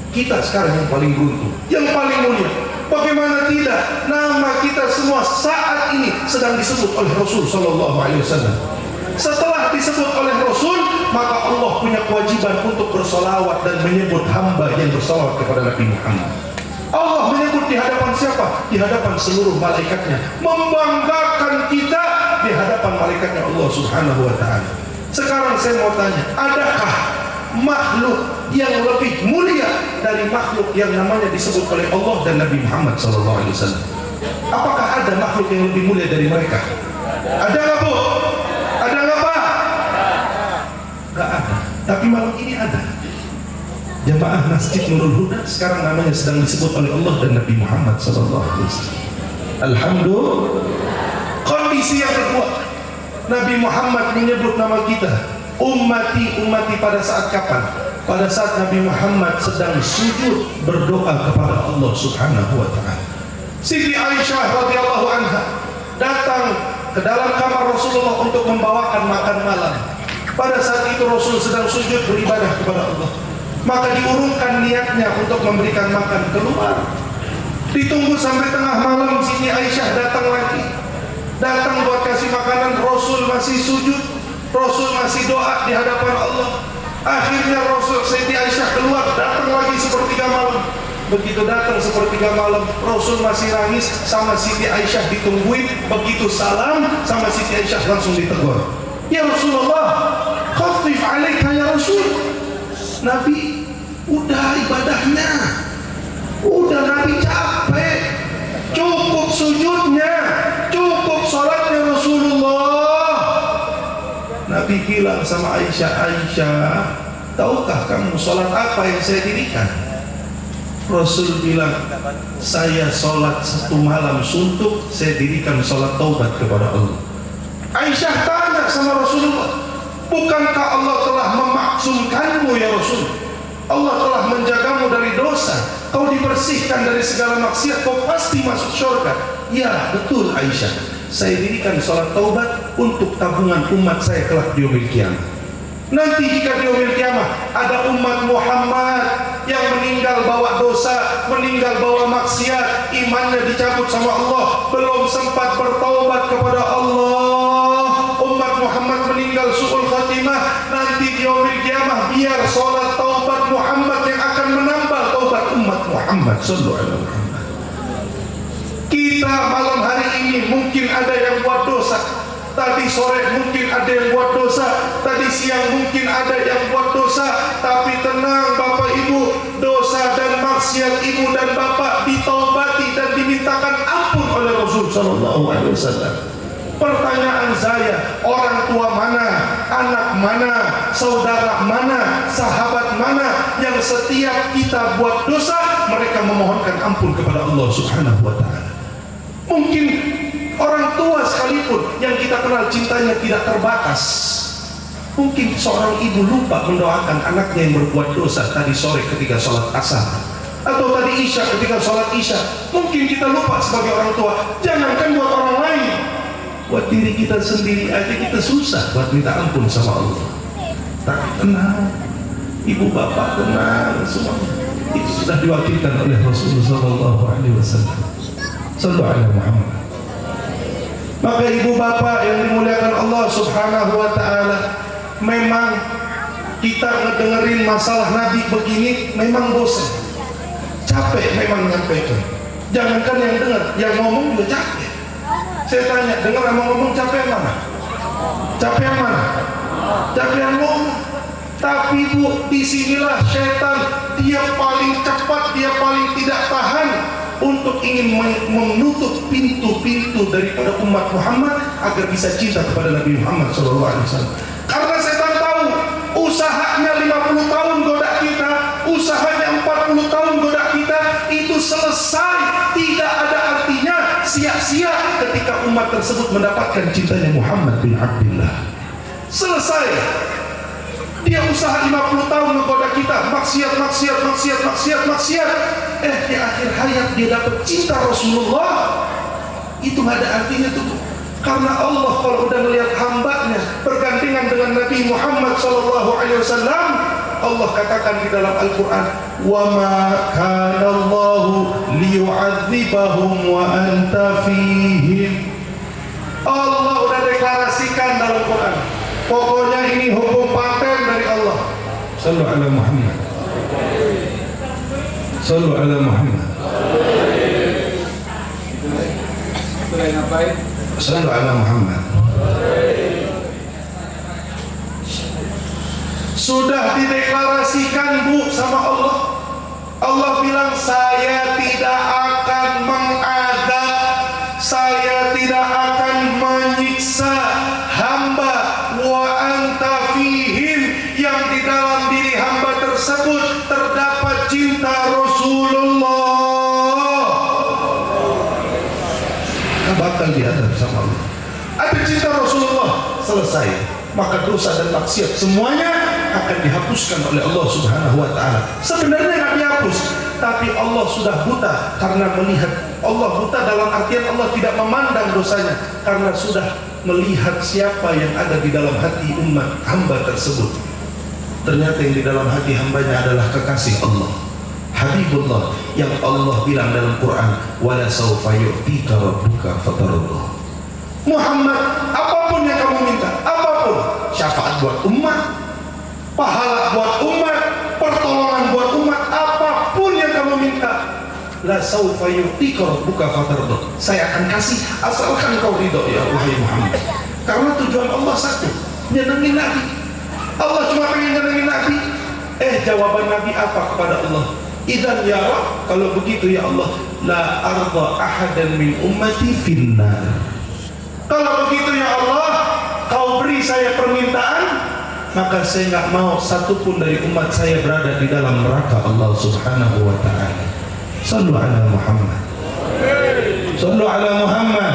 S1: Kita sekarang yang paling beruntung, yang paling mulia. Bagaimana tidak? Nama kita semua saat ini sedang disebut oleh Rasul sallallahu alaihi wasallam. Setelah disebut oleh Rasul, maka Allah punya kewajiban untuk bersolawat dan menyebut hamba yang bersolawat kepada Nabi Muhammad. Allah menyebut di hadapan siapa? Di hadapan seluruh malaikatnya, membanggakan kita di hadapan malaikatnya Allah subhanahu wa ta'ala. Sekarang saya mau tanya, adakah makhluk yang lebih mulia dari makhluk yang namanya disebut oleh Allah dan Nabi Muhammad sallallahu alaihi wasallam? Apakah ada makhluk yang lebih mulia dari mereka? Ada nggak Bu? Ada nggak Pak? Nggak ada. Tapi malam ini ada. Jamaah Masjid Nurul Huda sekarang namanya sedang disebut oleh Allah dan Nabi Muhammad sallallahu alaihi wasallam. Alhamdulillah. Kondisi yang kedua, Nabi Muhammad menyebut nama kita, ummati, ummati. Pada saat kapan? Pada saat Nabi Muhammad sedang sujud berdoa kepada Allah subhanahu wa ta'ala. Siti Aisyah radhiyallahu anha datang ke dalam kamar Rasulullah untuk membawakan makan malam. Pada saat itu Rasul sedang sujud beribadah kepada Allah. Maka diurungkan niatnya untuk memberikan makan keluar. Ditunggu sampai tengah malam, Siti Aisyah datang lagi. Datang buat kasih makanan, Rasul masih sujud, Rasul masih doa di hadapan Allah. Akhirnya Rasul, Siti Aisyah keluar, datang lagi sepertiga malam. Begitu datang sepertiga malam, Rasul masih nangis, sama Siti Aisyah ditungguin. Begitu salam, sama Siti Aisyah langsung ditegur. Ya Rasulullah, khafif alaika ya Rasul. Nabi, udah ibadahnya, udah Nabi capek, cukup sujudnya, cukup sholatnya Rasulullah. Nabi bilang sama Aisyah, Aisyah, tahukah kamu sholat apa yang saya dirikan? Rasul bilang, saya sholat 1 malam suntuk, saya dirikan sholat taubat kepada Allah. Aisyah tanya sama Rasulullah, bukankah Allah telah memaksumkanmu ya Rasul? Allah telah menjagamu dari dosa, kau dibersihkan dari segala maksiat, kau pasti masuk surga. Ya betul Aisyah, saya dirikan sholat taubat untuk tabungan umat saya kelak di yaumil kiamat. Nanti jika di yaumil kiamah ada umat Muhammad yang meninggal bawa dosa, meninggal bawa maksiat, imannya dicabut sama Allah, belum sempat bertaubat kepada Allah, umat Muhammad meninggal su'ul khatimah, nanti di yaumil kiamah biar sholat taubat Muhammad yang akan menambah taubat umat Muhammad sallallahu alaihi wasallam. Kita malam hari ini mungkin ada yang buat dosa, tadi sore mungkin ada yang buat dosa, tadi siang mungkin ada yang buat dosa, tapi tenang Bapak Ibu, dosa dan maksiat ibu dan bapak ditaubati dan dimintakan ampun oleh Rasul sallallahu alaihi wasallam. Pertanyaan saya, orang tua mana, anak mana, saudara mana, sahabat mana yang setiap kita buat dosa mereka memohonkan ampun kepada Allah Subhanahu wa taala? Mungkin orang tua sekalipun yang kita kenal cintanya tidak terbatas. Mungkin seorang ibu lupa mendoakan anaknya yang berbuat dosa tadi sore ketika sholat asar, atau tadi isya ketika sholat isya. Mungkin kita lupa sebagai orang tua. Jangankan buat orang lain, buat diri kita sendiri aja kita susah buat minta ampun sama Allah. Tapi tenang, ibu bapak tenang, semuanya itu sudah diwakilkan oleh Rasulullah sallallahu alaihi wasallam. Sallallahu alaihi Muhammad. Maka ibu bapak yang dimuliakan Allah Subhanahu wa taala, memang kita ngedengerin masalah Nabi begini memang bosan, capek memang nyampaikan. Jangankan yang dengar, yang ngomong juga capek. Saya tanya, dengar sama ngomong capek yang mana? Capek yang mana? Capek yang ngomong. Tapi Bu, disinilah setan, dia paling cepat, dia paling tidak tahan untuk ingin menutup pintu-pintu daripada umat Muhammad agar bisa cinta kepada Nabi Muhammad SAW. Karena setan tahu usahanya 50 tahun goda kita, usahanya 40 tahun goda kita, itu selesai, tidak ada artinya, sia-sia ketika umat tersebut mendapatkan cintanya Muhammad bin Abdullah. Selesai. Dia usaha 50 tahun menggoda kita, maksiat. Di akhir hayat dia dapat cinta Rasulullah. Itu nggak ada artinya tuh. Karena Allah kalau udah melihat hambanya bergandengan dengan Nabi Muhammad SAW, Allah katakan di dalam Al-Quran, wa ma kana Allahu liyu'adzibahum wa anta fihim. Allah udah deklarasikan dalam Quran, pokoknya ini hukum paten dari Allah. Sallu ala Muhammad. Sallu ala Muhammad. Sallu ala Muhammad. Sudah dideklarasikan Bu sama Allah. Allah bilang, saya tidak akan mengadab, saya tidak akan menyiksa hamba wa anta fihim, yang di dalam diri hamba tersebut terdapat cinta Rasulullah. Bakal diadab sama Allah. Ada cinta Rasulullah, selesai. Maka dosa dan maksiat semuanya akan dihapuskan oleh Allah Subhanahu wa taala. Sebenarnya nggak dihapus, tapi Allah sudah buta karena melihat. Allah buta dalam artian Allah tidak memandang dosanya karena sudah melihat siapa yang ada di dalam hati umat hamba tersebut. Ternyata yang di dalam hati hambanya adalah kekasih Allah, Habibullah, yang Allah bilang dalam Quran, wala sawfa yu'tika rabbuka fatardah. Muhammad, apapun yang kamu minta, apapun, syafaat buat umat, pahala buat umat, pertolongan buat umat, apapun yang kamu minta, la sawfa yu'tika rabbuka fatardah, saya akan kasih asalkan kau ridho ya wahai Muhammad. Karena tujuan Allah satu, nyenengin Nabi. Allah cuma pengen nyenengin Nabi. Jawaban Nabi apa kepada Allah? Idzan ya Rabb, kalau begitu ya Allah, la arda ahadan min ummati finnar. Kalau begitu ya Allah, kau beri saya permintaan, maka saya nggak mau satupun dari umat saya berada di dalam neraka Allah Subhanahu wa taala. Sallu ala Muhammad. Sallu ala Muhammad.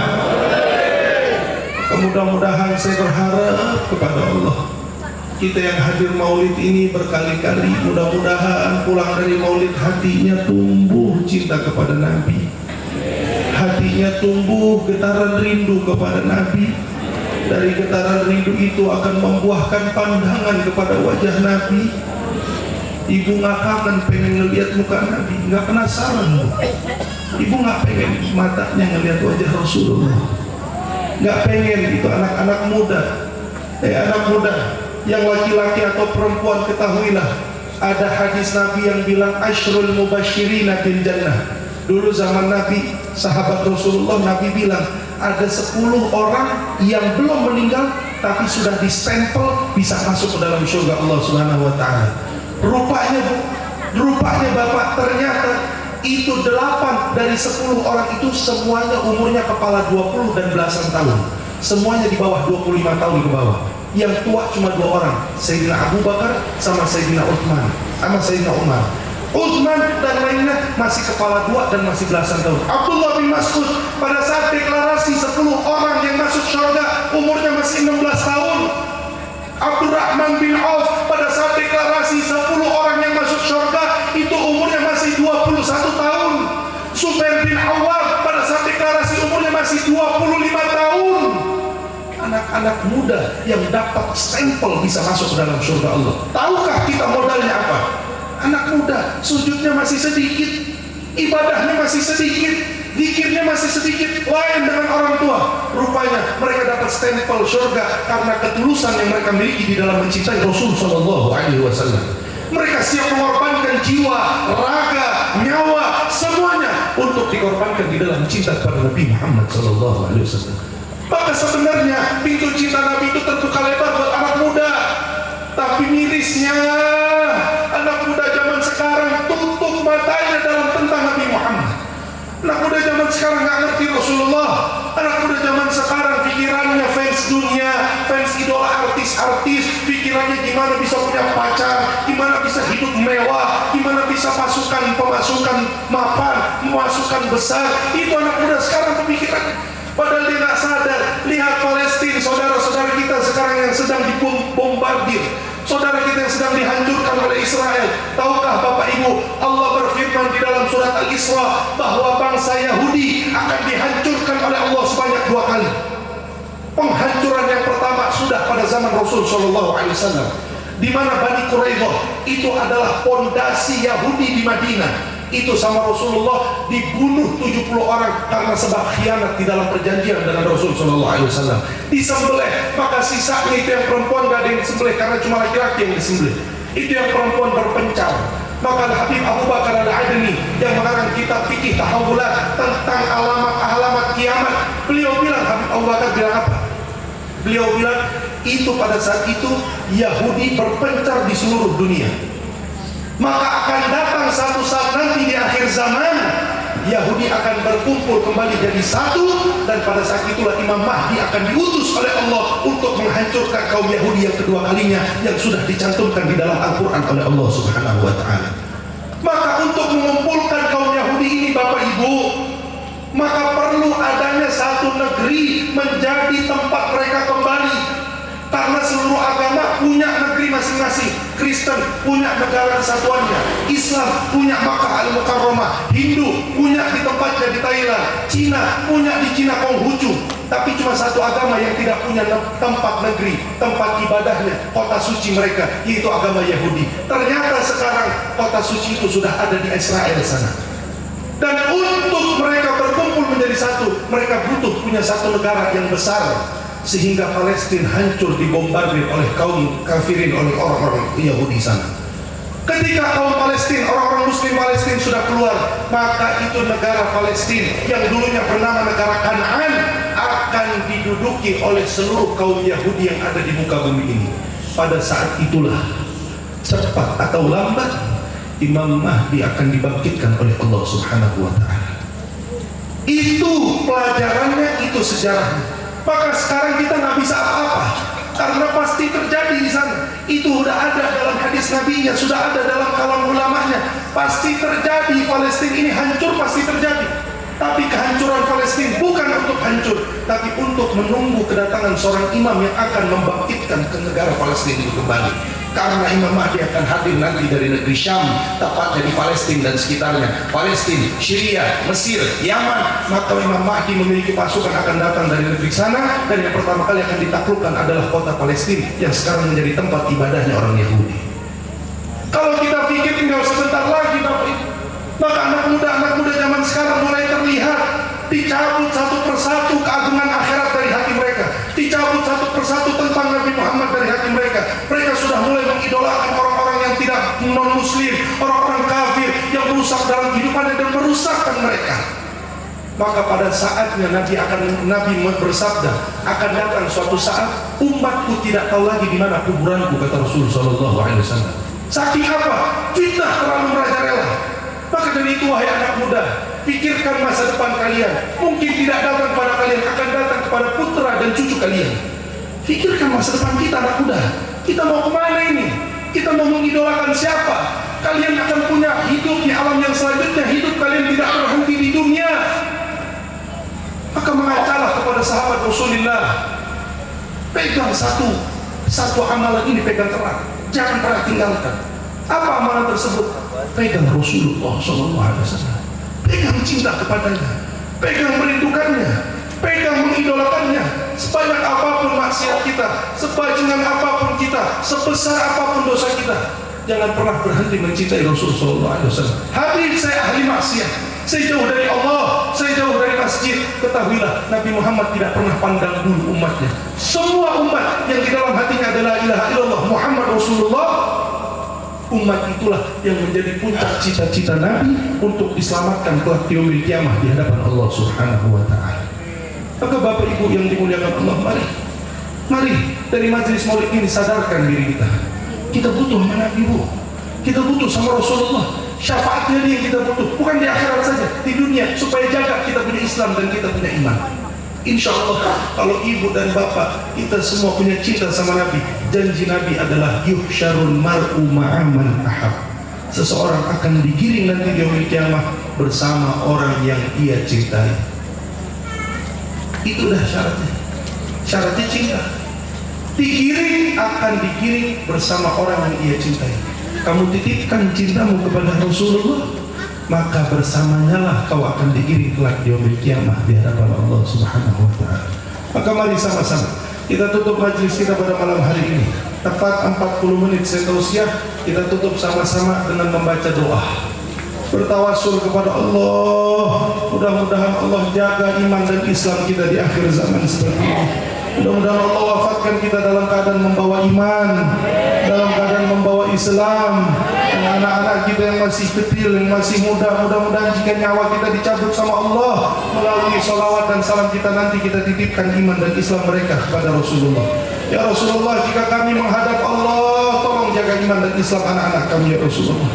S1: Mudah-mudahan saya berharap kepada Allah, kita yang hadir maulid ini berkali-kali, mudah-mudahan pulang dari maulid hatinya tumbuh cinta kepada Nabi, hatinya tumbuh getaran rindu kepada Nabi, Dari getaran rindu itu akan membuahkan pandangan kepada wajah Nabi. Ibu nggak kangen pengen ngelihat muka Nabi, nggak penasaran bu. Ibu nggak pengen matanya ngelihat wajah Rasulullah, nggak pengen. Itu anak-anak muda, anak muda yang laki-laki atau perempuan, ketahuilah ada hadis Nabi yang bilang asyrul mubasyirina bil jannah. Dulu zaman Nabi, sahabat Rasulullah, Nabi bilang ada 10 orang yang belum meninggal tapi sudah distempel bisa masuk ke dalam surga Allah Subhanahu wa taala. Rupanya Bapak, ternyata itu 8 dari 10 orang itu semuanya umurnya kepala 20 dan belasan tahun. Semuanya di bawah 25 tahun ke bawah. Yang tua cuma 2 orang, Sayyidina Abu Bakar sama Sayyidina Uthman sama Sayyidina Umar. Uthman dan lainnya masih kepala 2 dan masih belasan tahun. Abdullah bin Mas'ud pada saat deklarasi 10 orang yang masuk surga umurnya masih 16 tahun. Abdurrahman bin Auf pada saat deklarasi 10 orang yang masuk surga itu umurnya masih 21 tahun. Zubair bin Awwam pada saat deklarasi umurnya masih 25 tahun. Anak-anak muda yang dapat stempel bisa masuk ke dalam surga Allah. Tahukah kita modalnya apa? Anak muda, sujudnya masih sedikit, ibadahnya masih sedikit, zikirnya masih sedikit, lain dengan orang tua. Rupanya mereka dapat stempel surga karena ketulusan yang mereka miliki di dalam mencintai Rasul Shallallahu Alaihi Wasallam. Mereka siap mengorbankan jiwa, raga, nyawa, semuanya untuk dikorbankan di dalam cinta kepada Nabi Muhammad Shallallahu Alaihi Wasallam. Maka sebenarnya pintu cinta Nabi itu terbuka lebar buat anak muda, tapi mirisnya anak muda zaman sekarang tutup matanya dalam tentang Nabi Muhammad. Anak muda zaman sekarang nggak ngerti Rasulullah. Anak muda zaman sekarang pikirannya fans dunia, fans idola artis-artis. Pikirannya gimana bisa punya pacar, gimana bisa hidup mewah, gimana bisa pemasukan mapan, pemasukan besar. Itu anak muda sekarang pemikiran. Padahal dia nggak sadar. Lihat Palestina, saudara-saudara kita sekarang yang sedang dibombardir, saudara kita yang sedang dihancurkan oleh Israel. Tahukah Bapak Ibu, Allah berfirman di dalam surat Al-Isra bahwa bangsa Yahudi akan dihancurkan oleh Allah sebanyak 2 kali. Penghancuran yang pertama sudah pada zaman Rasul Shallallahu Alaihi Wasallam, di mana Bani Quraidah itu adalah pondasi Yahudi di Madinah. Itu sama Rasulullah dibunuh 70 orang karena sebab khianat di dalam perjanjian dengan Rasul Shallallahu Alaihi Wasallam. Disembelih, maka sisanya itu yang perempuan gak ada yang disembelih karena cuma laki-laki yang disembelih. Itu yang perempuan berpencar. Maka Habib Abu Bakar Al-Adni yang mengarang kitab fikih tahawulat tentang alamat kiamat, beliau bilang, Habib Abu Bakar bilang apa? Beliau bilang itu pada saat itu Yahudi berpencar di seluruh dunia. Maka akan datang satu saat nanti di akhir zaman, Yahudi akan berkumpul kembali jadi satu, dan pada saat itulah Imam Mahdi akan diutus oleh Allah untuk menghancurkan kaum Yahudi yang kedua kalinya yang sudah dicantumkan di dalam Al-Quran oleh Allah Subhanahu wa Ta'ala. Maka untuk mengumpulkan kaum Yahudi ini Bapak Ibu, maka perlu adanya satu negeri menjadi tempat mereka kembali. Karena seluruh agama punya negeri masing-masing. Kristen punya negara kesatuannya, Islam punya Makkah Al-Mukarramah, Hindu punya di tempatnya di Thailand, Cina punya di Cina Konghucu. Tapi cuma satu agama yang tidak punya tempat negeri, tempat ibadahnya, kota suci mereka, yaitu agama Yahudi. Ternyata sekarang kota suci itu sudah ada di Israel sana. Dan untuk mereka berkumpul menjadi satu, mereka butuh punya satu negara yang besar. Sehingga Palestina hancur dibombardir oleh kaum kafirin, oleh orang-orang Yahudi sana. Ketika kaum Palestina, orang-orang Muslim Palestina sudah keluar, maka itu negara Palestina yang dulunya bernama negara Kanaan akan diduduki oleh seluruh kaum Yahudi yang ada di muka bumi ini. Pada saat itulah, cepat atau lambat, Imam Mahdi akan dibangkitkan oleh Allah Subhanahu wa Ta'ala. Itu pelajarannya, itu sejarahnya. Maka sekarang kita nggak bisa apa-apa karena pasti terjadi di sana. Itu udah ada dalam hadis Nabi-Nya, sudah ada dalam kalam ulamanya. Pasti terjadi, Palestina ini hancur, pasti terjadi. Tapi kehancuran Palestina bukan untuk hancur, tapi untuk menunggu kedatangan seorang imam yang akan membangkitkan ke negara Palestina itu kembali. Karena Imam Mahdi akan hadir nanti dari negeri Syam, tepatnya di Palestina dan sekitarnya, Palestina, Syria, Mesir, Yaman. Maka Imam Mahdi memiliki pasukan akan datang dari negeri sana, dan yang pertama kali akan ditaklukkan adalah kota Palestina yang sekarang menjadi tempat ibadahnya orang Yahudi. Kalau kita pikir tinggal sebentar lagi Bapak Ibu, maka anak muda zaman sekarang mulai terlihat dicabut satu persatu keagungan akhirat dari hati mereka, dicabut satu persatu tentang Nabi Muhammad dari hati mereka. Mereka sudah mulai mengidolakan orang-orang yang tidak non-muslim, orang-orang kafir yang merusak dalam kehidupannya dan merusakkan mereka. Maka pada saatnya Nabi bersabda, akan datang suatu saat umatku tidak tahu lagi di mana kuburanku, kata Rasul sallallahu alaihi wasallam. Saking apa? Fitnah terlalu merajalela. Maka dari itu wahai anak muda, pikirkan masa depan kalian. Mungkin tidak datang pada kalian, akan datang kepada putra dan cucu kalian. Pikirkan masa depan kita anak muda. Kita mau kemana ini? Kita mau mengidolakan siapa? Kalian akan punya hidup di alam yang selanjutnya. Hidup kalian tidak berhenti di dunia. Maka mengacalah kepada sahabat Rasulullah. Pegang satu amalan ini, pegang erat. Jangan pernah tinggalkan. Apa amalan tersebut? Pegang Rasulullah SAW. Pegang cinta kepadanya, pegang merindukannya, pegang mengidolakannya. Sebanyak apapun maksiat kita, sebajingan apapun kita, sebesar apapun dosa kita, jangan pernah berhenti mencintai Rasulullah SAW. Habib saya ahli maksiat, saya jauh dari Allah, saya jauh dari masjid. Ketahuilah Nabi Muhammad tidak pernah pandang bulu umatnya. Semua umat yang di dalam hatinya adalah ilaha illallah Muhammad Rasulullah, umat itulah yang menjadi puncak cita-cita Nabi untuk diselamatkan kelak di yaumil kiamah di hadapan Allah Subhanahu wa taala. Maka Bapak Ibu yang dimuliakan Allah, mari dari majelis maulid ini sadarkan diri kita. Kita butuh sama Nabi, Bu. Kita butuh sama Rasulullah. Syafaatnya dia yang kita butuh, bukan di akhirat saja, di dunia, supaya jaga kita punya Islam dan kita punya iman. Insya Allah kalau ibu dan bapak kita semua punya cinta sama Nabi, janji Nabi adalah yuhsyarul mar'u ma'aman ahab. Seseorang akan digiring nanti di yaumil kiamah bersama orang yang ia cintai. Itulah syaratnya. Syaratnya cinta. Akan digiring bersama orang yang ia cintai. Kamu titipkan cintamu kepada Rasulullah, maka bersamanya lah kau akan digiring kelak di yaumil kiamah di hadapan Allah Subhanahu wa taala. Maka mari sama-sama kita tutup majelis kita pada malam hari ini. Tepat 40 menit saya tausiah, kita tutup sama-sama dengan membaca doa. Bertawasul kepada Allah. Mudah-mudahan Allah jaga iman dan Islam kita di akhir zaman seperti ini. Mudah-mudahan Allah wafatkan kita dalam keadaan membawa iman, dalam keadaan membawa Islam. Dan anak-anak kita yang masih kecil, yang masih muda, mudah-mudahan jika nyawa kita dicabut sama Allah, melalui salawat dan salam kita nanti kita titipkan iman dan Islam mereka kepada Rasulullah. Ya Rasulullah, jika kami menghadap Allah, tolong jaga iman dan Islam anak-anak kami ya Rasulullah.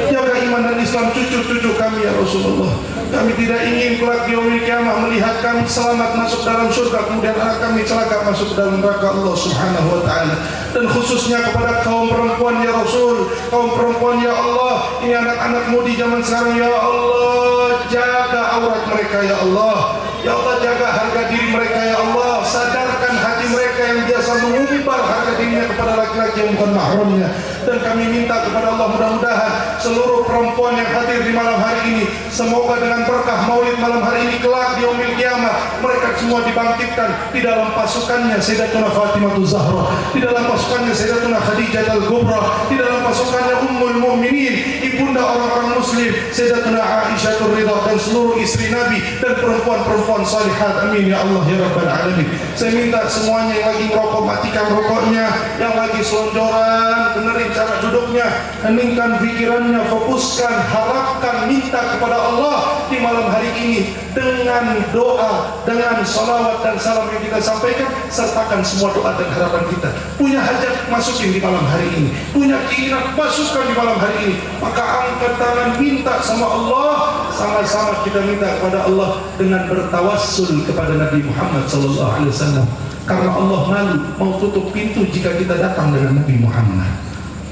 S1: Jaga iman dan Islam cucu-cucu kami ya Rasulullah. Kami tidak ingin kelak di yaumil kiamah melihat kami selamat masuk dalam surga, kemudian anak kami celaka masuk dalam neraka Allah Subhanahu wa taala. Dan khususnya kepada kaum perempuan ya Rasul, kaum perempuan ya Allah, ini anak-anak mudi zaman sekarang ya Allah, jaga aurat mereka ya Allah. Ya Allah, jaga harga diri mereka ya Allah. Sadarkan hati mereka yang biasa mengumbar harga dirinya kepada laki-laki yang bukan mahramnya. Dan kami minta kepada Allah, mudah-mudahan seluruh perempuan yang hadir di malam hari ini, semoga dengan berkah maulid malam hari ini kelak di yaumil kiamah mereka semua dibangkitkan di dalam pasukannya Sayyidatuna Fatimah Zahra, di dalam pasukannya Sayyidatuna Khadijah Al-Kubra, di dalam pasukannya Ummul Mukminin, ibunda orang-orang muslim Sayyidatuna Aisyah Ridha, dan seluruh istri Nabi dan perempuan-perempuan salihat. Amin ya Allah ya Rabbal Alamin. Saya minta semuanya yang lagi merokok matikan rokoknya, yang lagi selonjoran benerin cara duduknya, heningkan pikirannya, fokuskan, harapkan, minta kepada Allah di malam hari ini dengan doa, dengan salawat dan salam yang kita sampaikan. Sertakan semua doa dan harapan kita. Punya hajat, masukin di malam hari ini. Punya keinginan, masukkan di malam hari ini. Maka angkat tangan, minta sama Allah. Sama-sama kita minta kepada Allah dengan bertawassul kepada Nabi Muhammad SAW. Karena Allah malu mau tutup pintu jika kita datang dengan Nabi Muhammad.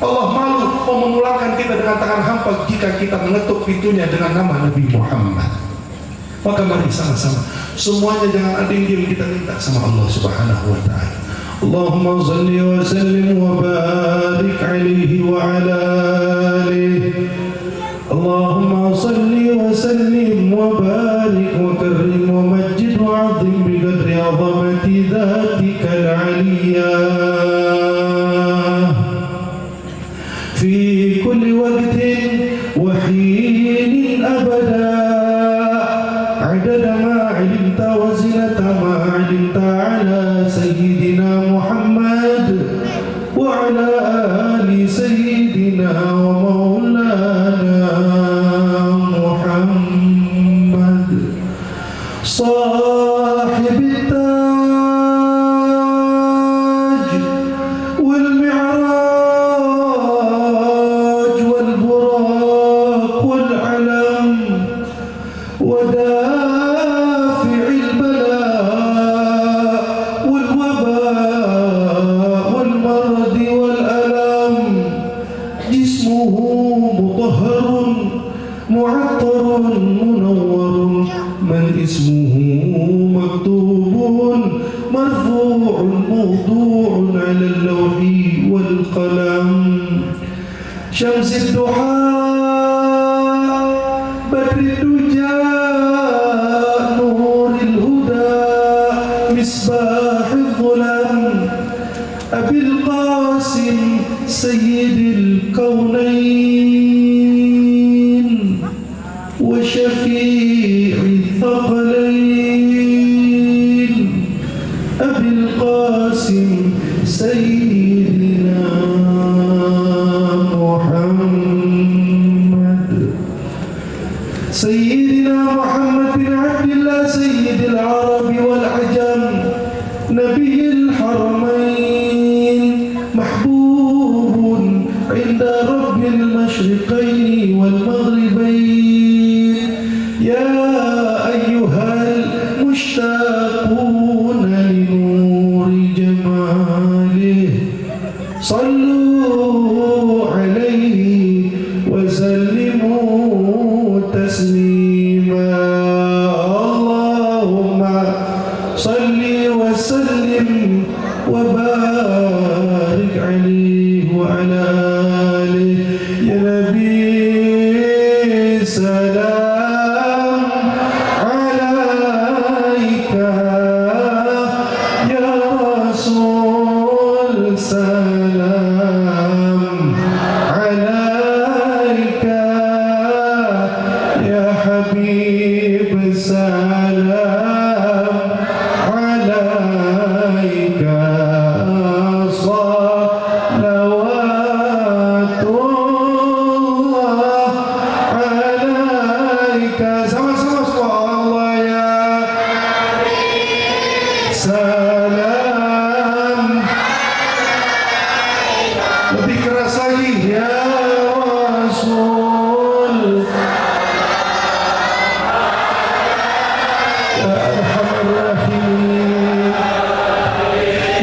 S1: Allah malu mau memulangkan kita dengan tangan hampa jika kita mengetuk pintunya dengan nama Nabi Muhammad. Maka mari sama-sama semuanya jangan ada yang diam, kita minta sama Allah Subhanahu wa taala. Allahumma shalli wa sallim wa barik alaihi wa ala alihi. Allahumma shalli wa sallim wa barik wa karrim wa majjid wa azim bi qadri azamati dhatika al-'aliyyah fi kulli waqtin wa hinin abada. عدد ما علمت وزنة ما علمت على سيدنا محمد وعلى آل سيدنا ومولانا محمد صاحب التاج والمعراج والبراق والعلم ودافع البلاء والوباء والمرض والألم. جسمه مطهر معطر منور من اسمه مكتوب مرفوع موضوع على اللوح والقلم. شمس الضحى بدر الدجى نور الهدى مصباح الظلام أبي القاسم سيد الكونين وشفيع الثقلين أبي القاسم سيدنا محمد. سيدنا محمد بن عبد الله سيد العرب والعجم نبي الحرمين محبوب عند رب المشرقين والمغربين. يا أيها المشتاقون لنور جماله صلوا عليه وسلموا تسليما. اللهم صل وسلم وبارك عليه وعلى آله. يا نبي سلام عليك، يا رسول سلام عليك، يا حبيب سلام عليك. صلوات الله عليك. Sama-sama Allah ya salam. Lebih keras lagi ya Rasul. Ya Arhamar Rahimin,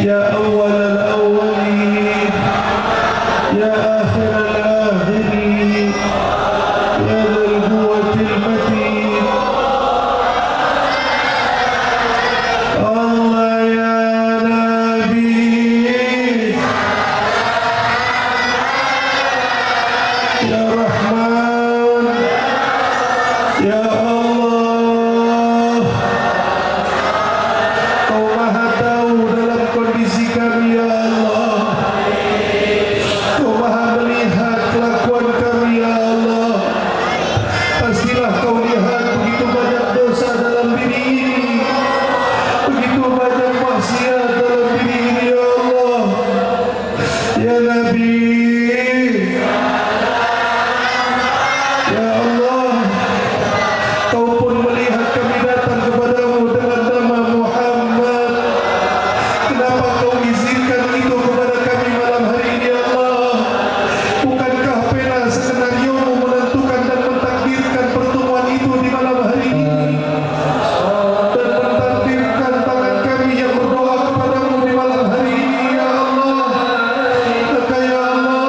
S1: ya Awwal al-Awwalin, ya Akhir al-Akhirin, ya Dzal Quwwatil Matin. Allah ya Nabi, ya Rahman, ya Allah. Kau maha tahu dalam kondisi kami ya Allah. Kau maha melihat kelakuan kami ya Allah. Pastilah kau lihat begitu banyak dosa dalam diri ini, begitu banyak maksiat dalam diri ini ya Allah. Ya Nabi, ya Allah, kau pun melihat kami datang kepadamu dengan nama Muhammad. Kenapa kau izinkan itu kepada kami malam hari ini ya Allah? Bukankah pena skenario menentukan dan mentakdirkan pertemuan itu di malam hari ini, dan mentakdirkan tangan kami yang berdoa kepadamu di malam hari ini ya Allah? Maka ya Allah,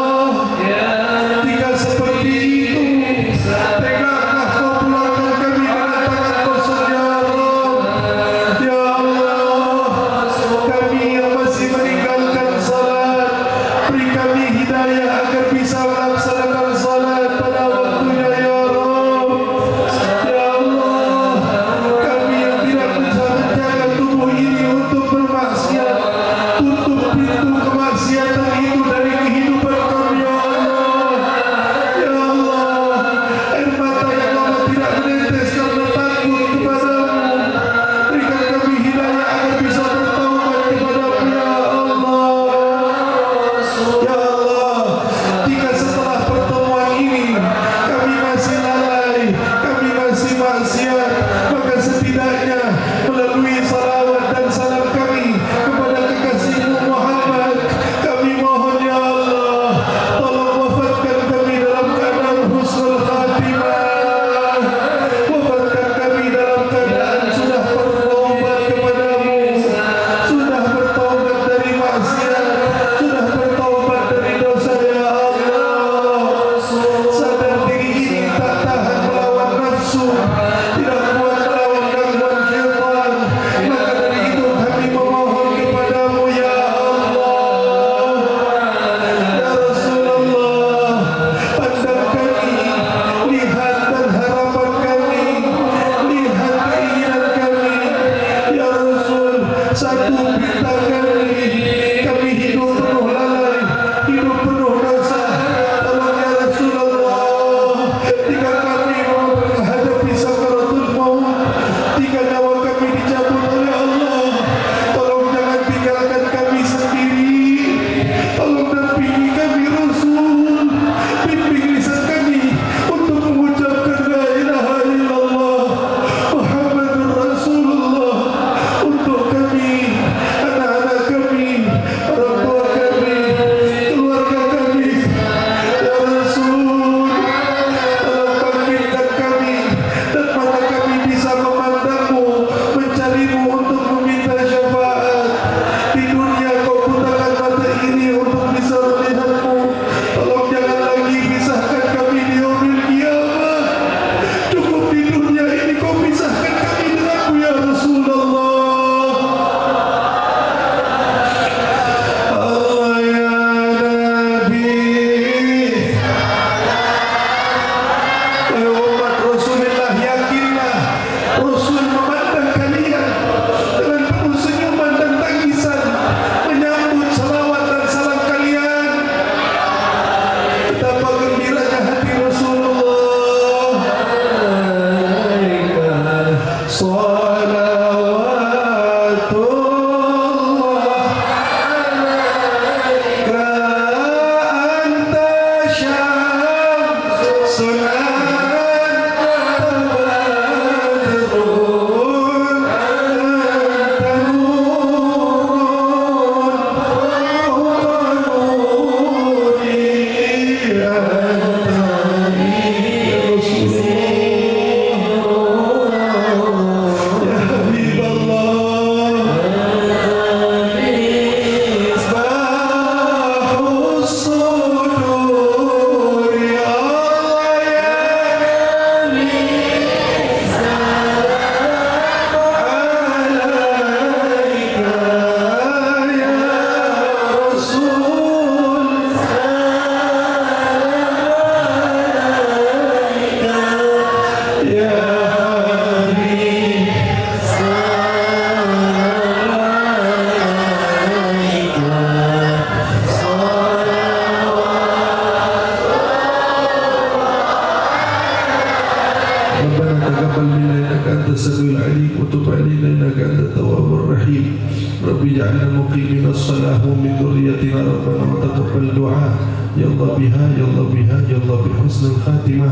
S1: الصلاح من ذريتنا ربنا وتقبل دعاء يا الله بها يا الله بها يا الله بحسن الخاتمة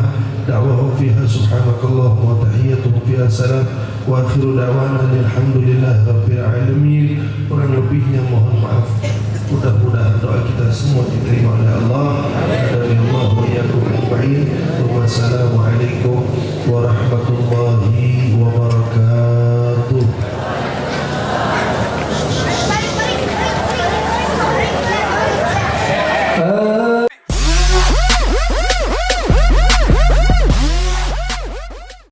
S1: دعوهم فيها سبحانك اللهم وتحيتهم فيها سلام وآخر دعوانا الحمد لله رب العالمين. Kurang lebihnya mohon maaf. Mudah-mudahan doa kita semua diterima oleh Allah.